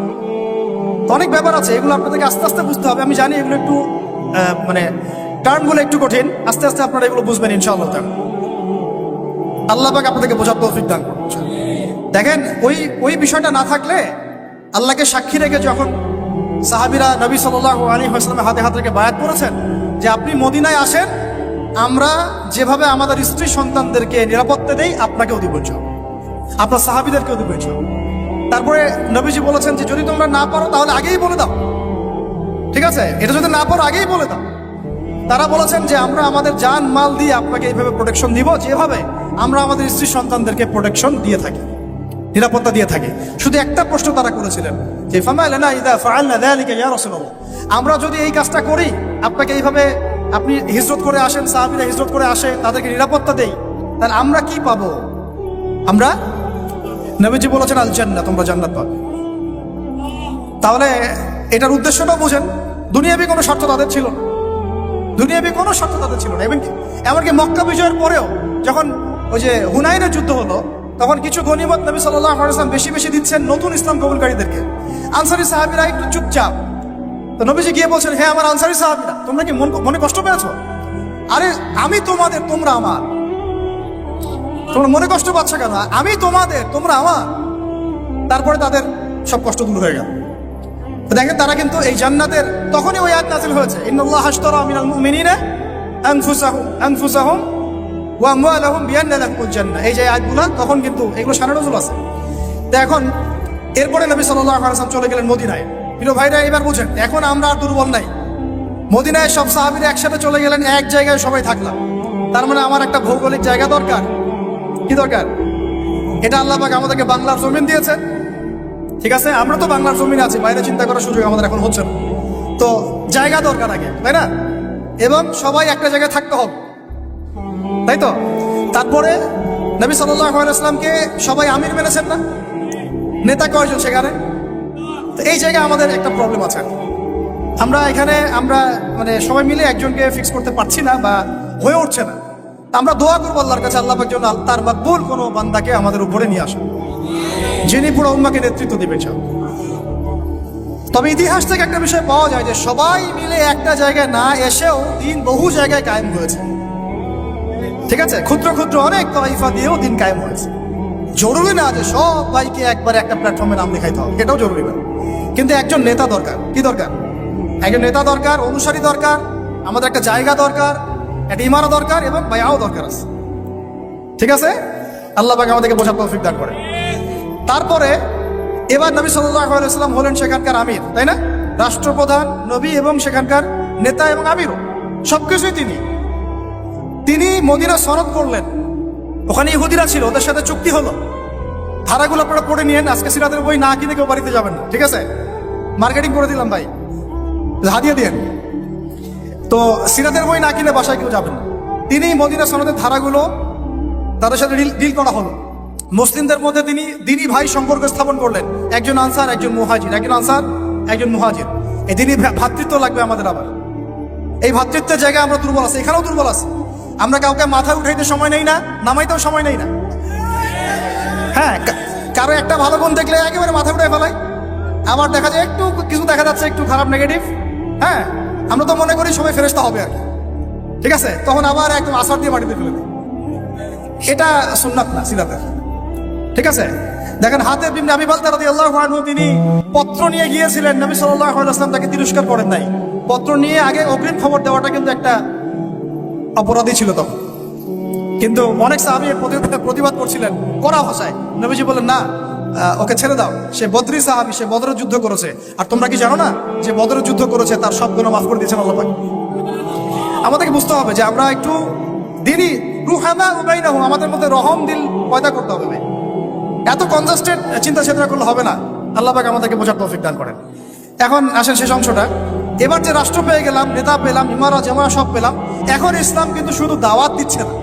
অনেক ব্যাপার আছে, এগুলো আপনাদেরকে আস্তে আস্তে বুঝতে হবে। আমি জানি এগুলো একটু মানে টার্মগুলো একটু কঠিন, আস্তে আস্তে আপনারা এগুলো বুঝবেন ইনশাআল্লাহ। আল্লাহ পাক আপনাদেরকে বোঝার তৌফিক দান করুন। দেখেন, ওই বিষয়টা না থাকলে, আল্লাহকে সাক্ষী রেখে যখন সাহাবীরা নবী সাল্লাল্লাহু আলাইহি ওয়াসাল্লামের হাতে হাত রেখে বায়াত করেছেন যে আপনি মদিনায় আসেন, আমরা যেভাবে আমাদের স্ত্রী সন্তানদেরকে নিরাপত্তা দেই, আপনাকেও দিব, আপনার সাহাবীদেরকেও দিব। তারপরে নবীজি বলেছেন যে যদি তোমরা না পারো তাহলে আগেই বলে দাও, ঠিক আছে? এটা যদি না পারো আগেই বলে দাও। তারা বলেছেন যে আমরা আমাদের জান মাল দিয়ে আপনাকে এইভাবে প্রোটেকশন দিব, যেভাবে আমরা আমাদের স্ত্রী সন্তানদেরকে প্রোটেকশন দিয়ে থাকি, নিরাপত্তা দিয়ে থাকি। শুধু একটা প্রশ্ন তারা করেছিলেন যে ফামা লানা ইযা ফাআলনা যালিকা ইয়া রাসূলুল্লাহ, আমরা যদি এই কাজটা করি, আপনাকে এইভাবে আপনি হিজরত করে আসেন, সাহাবীরা হিজরত করে আসে, তাদেরকে নিরাপত্তা দেই, তাহলে আমরা কি পাবো? আমরা, নবীজি বলেছেন আল জান্নাহ, তোমরা জান্নাত পাবে। তাহলে এটার উদ্দেশ্যটাও বুঝেন। দুনিয়াবি কোনো স্বার্থ তাদের ছিল না, দুনিয়াবি কোনো স্বার্থ তাদের ছিল না। এমনকি মক্কা বিজয়ের পরেও যখন ওই যে হুনাইনের যুদ্ধ হলো, তখন কিছু গনিমত নবী সাল্লাল্লাহু আলাইহি ওয়াসাল্লাম বেশি বেশি দিচ্ছেন নতুন ইসলাম কবুলকারীদেরকে। আনসারী সাহাবীরা একটু চুপচাপ। তো নবীজি গিয়ে বলছেন, হ্যাঁ আমার আনসারী সাহাবীরা, তোমরা কি মনে কষ্ট পেয়েছো? আরে আমি তোমাদের, তোমরা আমার। তোমরা মনে কষ্ট পাচ্ছ কেন? আমি তোমাদের, তোমরা আমার। তারপরে তাদের সব কষ্ট দূর হয়ে গেল। দেখেন, তারা কিন্তু এই জান্নাতের, তখনই ওই আয়াত নাযিল হয়েছে, ইন্নাল্লাহা আশতারা মিনাল মুমিনিনা আনফুসাহুম ওয়া আমওয়ালাহুম বিআন্না লাহুমুল জান্নাহ। এই যে আয়াতগুলো, তখন কিন্তু এগুলো সারা নজুল আছে। তো এখন এরপরে নবী সাল্লাল্লাহু আলাইহি ওয়াসাল্লাম চলে গেলেন মদিনায়। প্রিয় ভাইরা, এবার বুঝেন, এখন আমরা আর দুর্বল নাই। মদিনায় সব সাহাবীরা একসাথে চলে গেলেন, এক জায়গায় সবাই থাকলাম। তার মানে আমার একটা ভৌগোলিক জায়গা দরকার। কি দরকার? এটা আল্লাহ পাক আমাদেরকে বাংলার জমিন দিয়েছেন, ঠিক আছে? আমরা তো বাংলার জমিনে আছি, বাইরে চিন্তা করার সুযোগ আমাদের এখন হচ্ছে না। তো জায়গা দরকার আগে, তাই না? এবং সবাই একটা জায়গায় থাকতে হবে, তাই তো? তারপরে নবী সাল্লাল্লাহু আলাইহি ওয়াসাল্লামকে সবাই আমির মেনেছেন না? নেতা কয়জন সেখানে? তো এই জায়গায় আমাদের একটা প্রবলেম আছে। আমরা এখানে মানে সবাই মিলে একজনকে ফিক্স করতে পারছি না বা হয়ে উঠছে না। আমরা দোয়া করবো আল্লাহর কাছে, আল্লাহ পাক যেন তার মাকবুল কোনো বান্দাকে আমাদের উপরে নিয়ে আসেন, যিনি পুরো উম্মাহকে নেতৃত্ব দিবেন। তবে ইতিহাস থেকে একটা বিষয় পাওয়া যায় যে সবাই মিলে একটা জায়গায় না এসেও দিন বহু জায়গায় কায়েম হয়েছে, ঠিক আছে? ক্ষুদ্র ক্ষুদ্র অনেক তাইফা দিয়েও দিন কায়েম হয়েছে। জরুরি না যে সব ভাইকে একবারে একটা প্ল্যাটফর্মে নাম দেখাইতে হবে, এটাও জরুরি না। কিন্তু একজন নেতা দরকার। কি দরকার? একজন নেতা দরকার, অনুসারী দরকার, আমাদের একটা জায়গা দরকার, একটা ইমারত দরকার এবং বায়াও দরকার আছে, ঠিক আছে? আল্লাহ পাক আমাদেরকে বোঝার তৌফিক দান করে। তারপরে এবার নবী সাল্লাল্লাহু আলাইহি ওয়াসাল্লাম হলেন সেখানকার আমির, তাই না? রাষ্ট্রপ্রধান, নবী এবং সেখানকার নেতা এবং আমিরও, সবকিছুই তিনি মদিনা সনদ করলেন। ওখানে ইহুদিরা ছিল, ওদের সাথে চুক্তি হলো, ধারাগুলো আপনারা পড়ে নিয়েন। আজকে সিরাতের বই না কিনে কেউ বাড়িতে যাবেন না, ঠিক আছে? মার্কেটিং করে দিলাম ভাই, হাদিয়ে দিয়েন। তো সিরাতের বই না কিনে বাসায় কেউ যাবেন না। তিনি মদিনা সনদের ধারাগুলো তাদের সাথে ডিল করা হলো। মুসলিমদের মধ্যে তিনি দিনী ভাই সম্পর্ক স্থাপন করলেন, একজন আনসার একজন মুহাজির, একজন আনসার একজন মুহাজির। এই দিনী ভ্রাতৃত্ব লাগবে আমাদের। আবার এই ভ্রাতৃত্বের জায়গায় আমরা দুর্বল আছি, এখানেও দুর্বল আছি। আমরা কাউকে মাথায় উঠাইতে সময় নেই না, নামাইতেও সময় নেই না। হ্যাঁ, কারো একটা ভালো গুণ দেখলে একেবারে মাথায় উঠাই ফেলাই। আবার দেখা যায় একটু কিছু দেখা যাচ্ছে একটু খারাপ, নেগেটিভ, হ্যাঁ, আমরা তো মনে করি সবাই ফেরেশতা হবে আর কি, ঠিক আছে? তখন আবার একদম আসার দিয়ে মাটিতে ফেলে দিই। এটা সুন্নাত না সিরাতের, ঠিক আছে? দেখেন হাতেব ইবনে আবি বালতা রাদিয়াল্লাহু আনহু, তিনি পত্র নিয়ে গিয়েছিলেন, নবী সাল্লাল্লাহু আলাইহি ওয়াসাল্লাম তাকে তিরস্কার করেন নাই। পত্র নিয়ে আগে অগ্রিম খবর দেওয়াটা কিন্তু একটা অপরাধী ছিল তখন। কিন্তু অনেক সাহাবী প্রতিবাদ করছিলেন কড়া ভাষায়। নবীজি বলেন, না, ওকে ছেড়ে দাও, সে বদরি সাহাবী, সে বদরের যুদ্ধ করেছে। আর তোমরা কি জানো না যে বদরের যুদ্ধ করেছে তার সব গুনাহ মাফ করে দিয়েছেন আল্লাহ পাক? আমাদেরকে বুঝতে হবে যে আমরা একটু দিনই রুহামা উবাইনাহু, আমাদের মধ্যে রহম দিল পয়দা করতে হবে। এত কনজাস্টেড চিন্তা চেতনা করলে হবে না। আল্লাহ পাক আমাদেরকে বোঝার তৌফিক দান করেন। এখন আসেন শেষ অংশটা। এবার যে রাষ্ট্র পেয়ে গেলাম, নেতা পেলাম, ইমারা জামা সব পেলাম, এখন ইসলাম কিন্তু শুধু দাওয়াত দিচ্ছে না।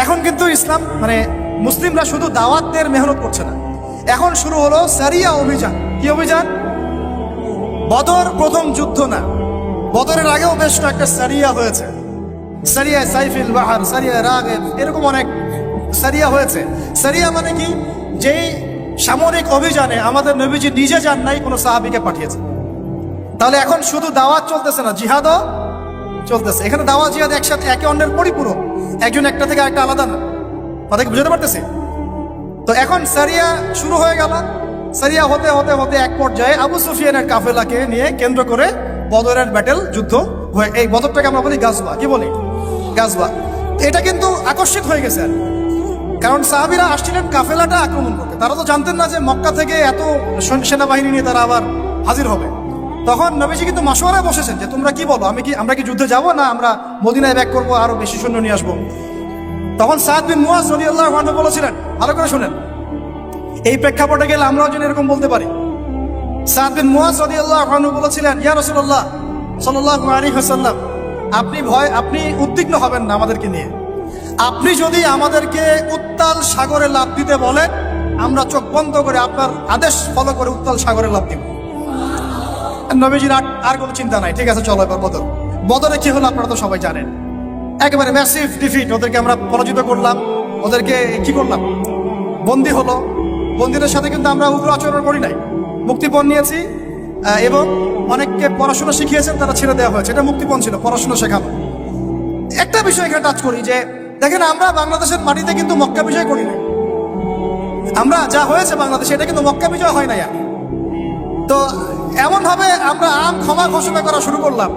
এখন কিন্তু ইসলাম মানে মুসলিমরা শুধু দাওয়াতের মেহনত করছে না, এখন শুরু হলো সারিয়া অভিযান। কি অভিযান? বদর প্রথম যুদ্ধ না, বদরের আগেও বেশ একটা সারিয়া হয়েছে। সারিয়া সাইফিল বাহার, সারিয়া রাগেব, এরকম অনেক সারিয়া হয়েছে। সারিয়া মানে কি? যেই সামরিক অভিযানে আমাদের নবীজি নিজে যান নাই, কোনো সাহাবীকে পাঠিয়েছে। তাহলে এখন শুধু দাওয়াত চলতেছে না, জিহাদও চলতেছে। এখানে দাওয়াত জিহাদ একসাথে, একে অন্যের পরিপূরক, একজন একটা থেকে একটা আলাদা না। তাদেরকে বুঝাতে পারতেছে? তো এখন সারিয়া শুরু হয়ে গেল। সারিয়া হতে হতে হতে এক পর্যায়ে আবু সুফিয়ানের কাফেলাকে নিয়ে কেন্দ্র করে বদরের ব্যাটেল যুদ্ধ হয়ে, এই বদরটাকে আমরা বলি গাজওয়া। কি বলি? গাজওয়া। এটা কিন্তু আকস্মিক হয়ে গেছে, কারণ সাহাবীরা আসছিলেন কাফেলাটা আক্রমণ করতে। তারা তো জানতেন না যে মক্কা থেকে এত সেনাবাহিনী নিয়ে তারা আবার হাজির হবে। তখন নবীজি কিন্তু মাশওয়ারায় বসেছেন যে তোমরা কি বলো, আমরা কি যুদ্ধে যাব না আমরা মদিনায় ব্যাক করবো, আরো বেশি সৈন্য নিয়ে আসবো। তখন সাদ বিন মুয়াজ রাদিয়াল্লাহু আনহু বলেছিলেন, ভালো করে শুনেন, এই প্রেক্ষাপটে গেলে আমরাও যেন এরকম বলতে পারি। সাদ বিন মুয়াজ রাদিয়াল্লাহু আনহু বলেছিলেন, ইয়া রাসূলুল্লাহ সাল্লাল্লাহু আলাইহি ওয়াসাল্লাম, আপনি উদ্বিগ্ন হবেন না আমাদেরকে নিয়ে। আপনি যদি আমাদেরকে উত্তাল সাগরে লাফ দিতে বলেন, আমরা চোখ বন্ধ করে আপনার আদেশ ফলো করে উত্তাল সাগরে লাফ দিব। নবীজির আর কোনো চিন্তা নাই, ঠিক আছে চলো এবার বদরে কি হলো আপনারা তো সবাই জানেন। একেবারে ম্যাসিভ ডিফিট, ওদেরকে আমরা পরাজিত করলাম, ওদেরকে কি করলাম, বন্দী হলো। বন্দীদের সাথে কিন্তু আমরা উগ্র আচরণ করি নাই, মুক্তিপণ নিয়েছি এবং অনেককে পড়াশোনা শিখিয়েছেন, তারা ছেড়ে দেওয়া হয়েছে। এটা মুক্তিপণ ছিল, পড়াশোনা শেখানো। একটা বিষয় এখানে টাচ করি যে দেখেন, আমরা বাংলাদেশের মাটিতে কিন্তু মক্কা বিজয় করি না। আমরা যা হয়েছে বাংলাদেশে, এটা কিন্তু মক্কা বিজয় হয় না। তো এমন ভাবে আমরা ক্ষমা ঘোষণা করা শুরু করলাম,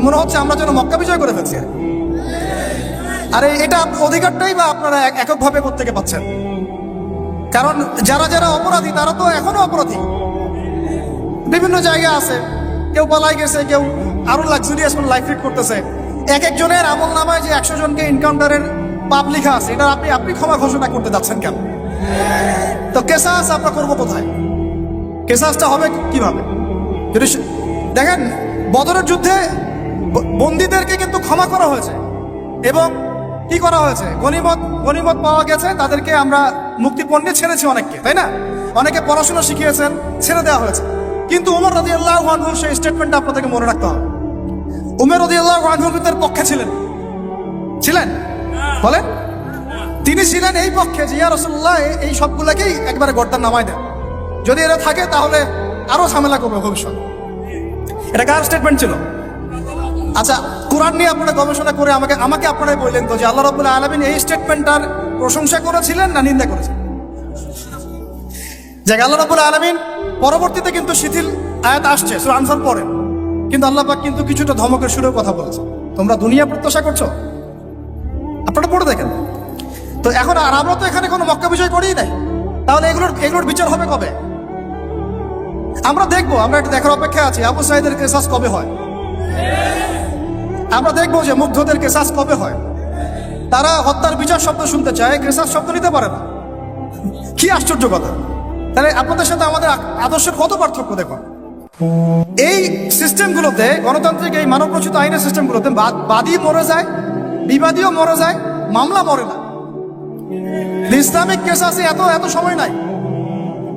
মনে হচ্ছে আমরা যেন মক্কা বিজয় করে ফেলছি। আরে এটা অধিকারটাই বা আপনারা এককভাবে কোত্থেকে পাচ্ছেন? কারণ যারা যারা অপরাধী তারা তো এখনো অপরাধী, বিভিন্ন জায়গায় আছে। কেউ পালাই গেছে, কেউ আরো লাক্সারিয়াস লাইফ লিড করতেছে। এক একজনের আমল নামায় যে 100 জনকে এনকাউন্টারের পাপ লেখা আছে, এটা আপনি আপনি ক্ষমা ঘোষণা করতে যাচ্ছেন কেন? তো কেসাস আমরা করবো কোথায়? কেসাসটা হবে কিভাবে? যদি দেখেন, বদরের যুদ্ধে বন্দীদেরকে কিন্তু ক্ষমা করা হয়েছে এবং কি করা হয়েছে, গনিমত পাওয়া গেছে, তাদেরকে আমরা মুক্তিপণে ছেড়েছি অনেককে, তাই না? অনেকে পড়াশোনা শিখিয়েছেন, ছেড়ে দেওয়া হয়েছে। কিন্তু উমর রাদিয়াল্লাহু আনহুর সেই স্টেটমেন্টটা আপনাদেরকে মনে রাখতে হবে। উমর রাদিয়াল্লাহু আনহু তার পক্ষে ছিলেন বলেন, তিনি ছিলেন এই পক্ষে যে ইয়া রাসূলুল্লাহ এই সবগুলাকেই একবারে গর্দান নামায় দেন, যদি এরা থাকে তাহলে আরো ঝামেলা করবে ভবিষ্যৎ। এটা কার স্টেটমেন্ট ছিল? আচ্ছা, কোরআন নিয়ে আপনারা গবেষণা করে আমাকে আপনারাই বললেন তো যে আল্লাহ রাব্বুল আলামিন এই স্টেটমেন্টটার প্রশংসা করেছিলেন না নিন্দা করেছিলেন? যে আল্লাহ রাব্বুল আলামিন পরবর্তীতে কিন্তু শিথিল আয়াত আসছে সূরা আনফাল পরে, কিন্তু আল্লাহ পাক কিন্তু কিছুটা ধমকের সুরেও কথা বলেছে, তোমরা দুনিয়া প্রত্যাশা করছো, আপনারা পড়ে দেখেন। তো এখন আর আমরা তো এখানে কোনো মক্কা বিজয় করিই নাই, তাহলে এগুলোর বিচার হবে কবে? আমরা দেখবো, আমরা এটা দেখার অপেক্ষা আছি আবু সাঈদের কেসাস কবে হয়। আমরা দেখবো যে মুগ্ধদের কেসাস কবে হয়। তারা হত্যার বিচার শব্দ শুনতে চায়, কেসাস শব্দ নিতে পারে না। কি আশ্চর্য কথা! তাহলে আপনাদের সাথে আমাদের আদর্শের কত পার্থক্য দেখুন। এই সিস্টেমগুলোতে, গণতান্ত্রিক এই মানবরচিত আইনের সিস্টেমগুলোতে বাদী মরে যায়, বিবাদীও মরে যায়, মামলা মরে না। ইসলামিক কেসাসে এত সময় নাই।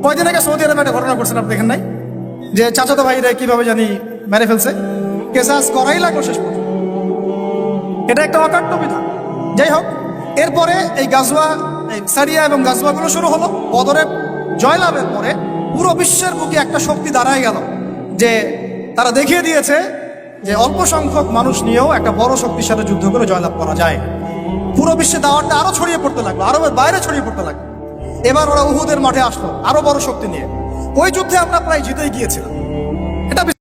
কয়দিন আগে সৌদি আরবে একটা ঘটনা করছেন, আপনি দেখেন নাই? যে চাচাতো ভাইরা কিভাবে জানি মেরে ফেলছে, কেসাস করাই লাগলো শেষ পর্যন্ত। এটা একটা অকাট্য বিধান। যাই হোক, এরপরে এই গাজওয়া, সারিয়া এবং গাজওয়াগুলো শুরু হলো। বদরে জয়লাভের পরে পুরো বিশ্বের বুকে একটা শক্তি দাঁড়ায় গেল, যে তারা দেখিয়ে দিয়েছে যে অল্প সংখ্যক মানুষ নিয়েও একটা বড় শক্তির সাথে যুদ্ধ করে জয়লাভ করা যায়। পুরো বিশ্বে দাওয়াতটা আরো ছড়িয়ে পড়তে লাগলো, আরবের বাইরে ছড়িয়ে পড়তে লাগলো। এবার ওরা উহুদের মাঠে আসলো আরো বড় শক্তি নিয়ে। ওই যুদ্ধে আমরা প্রায় জিতেই গিয়েছিলাম। এটা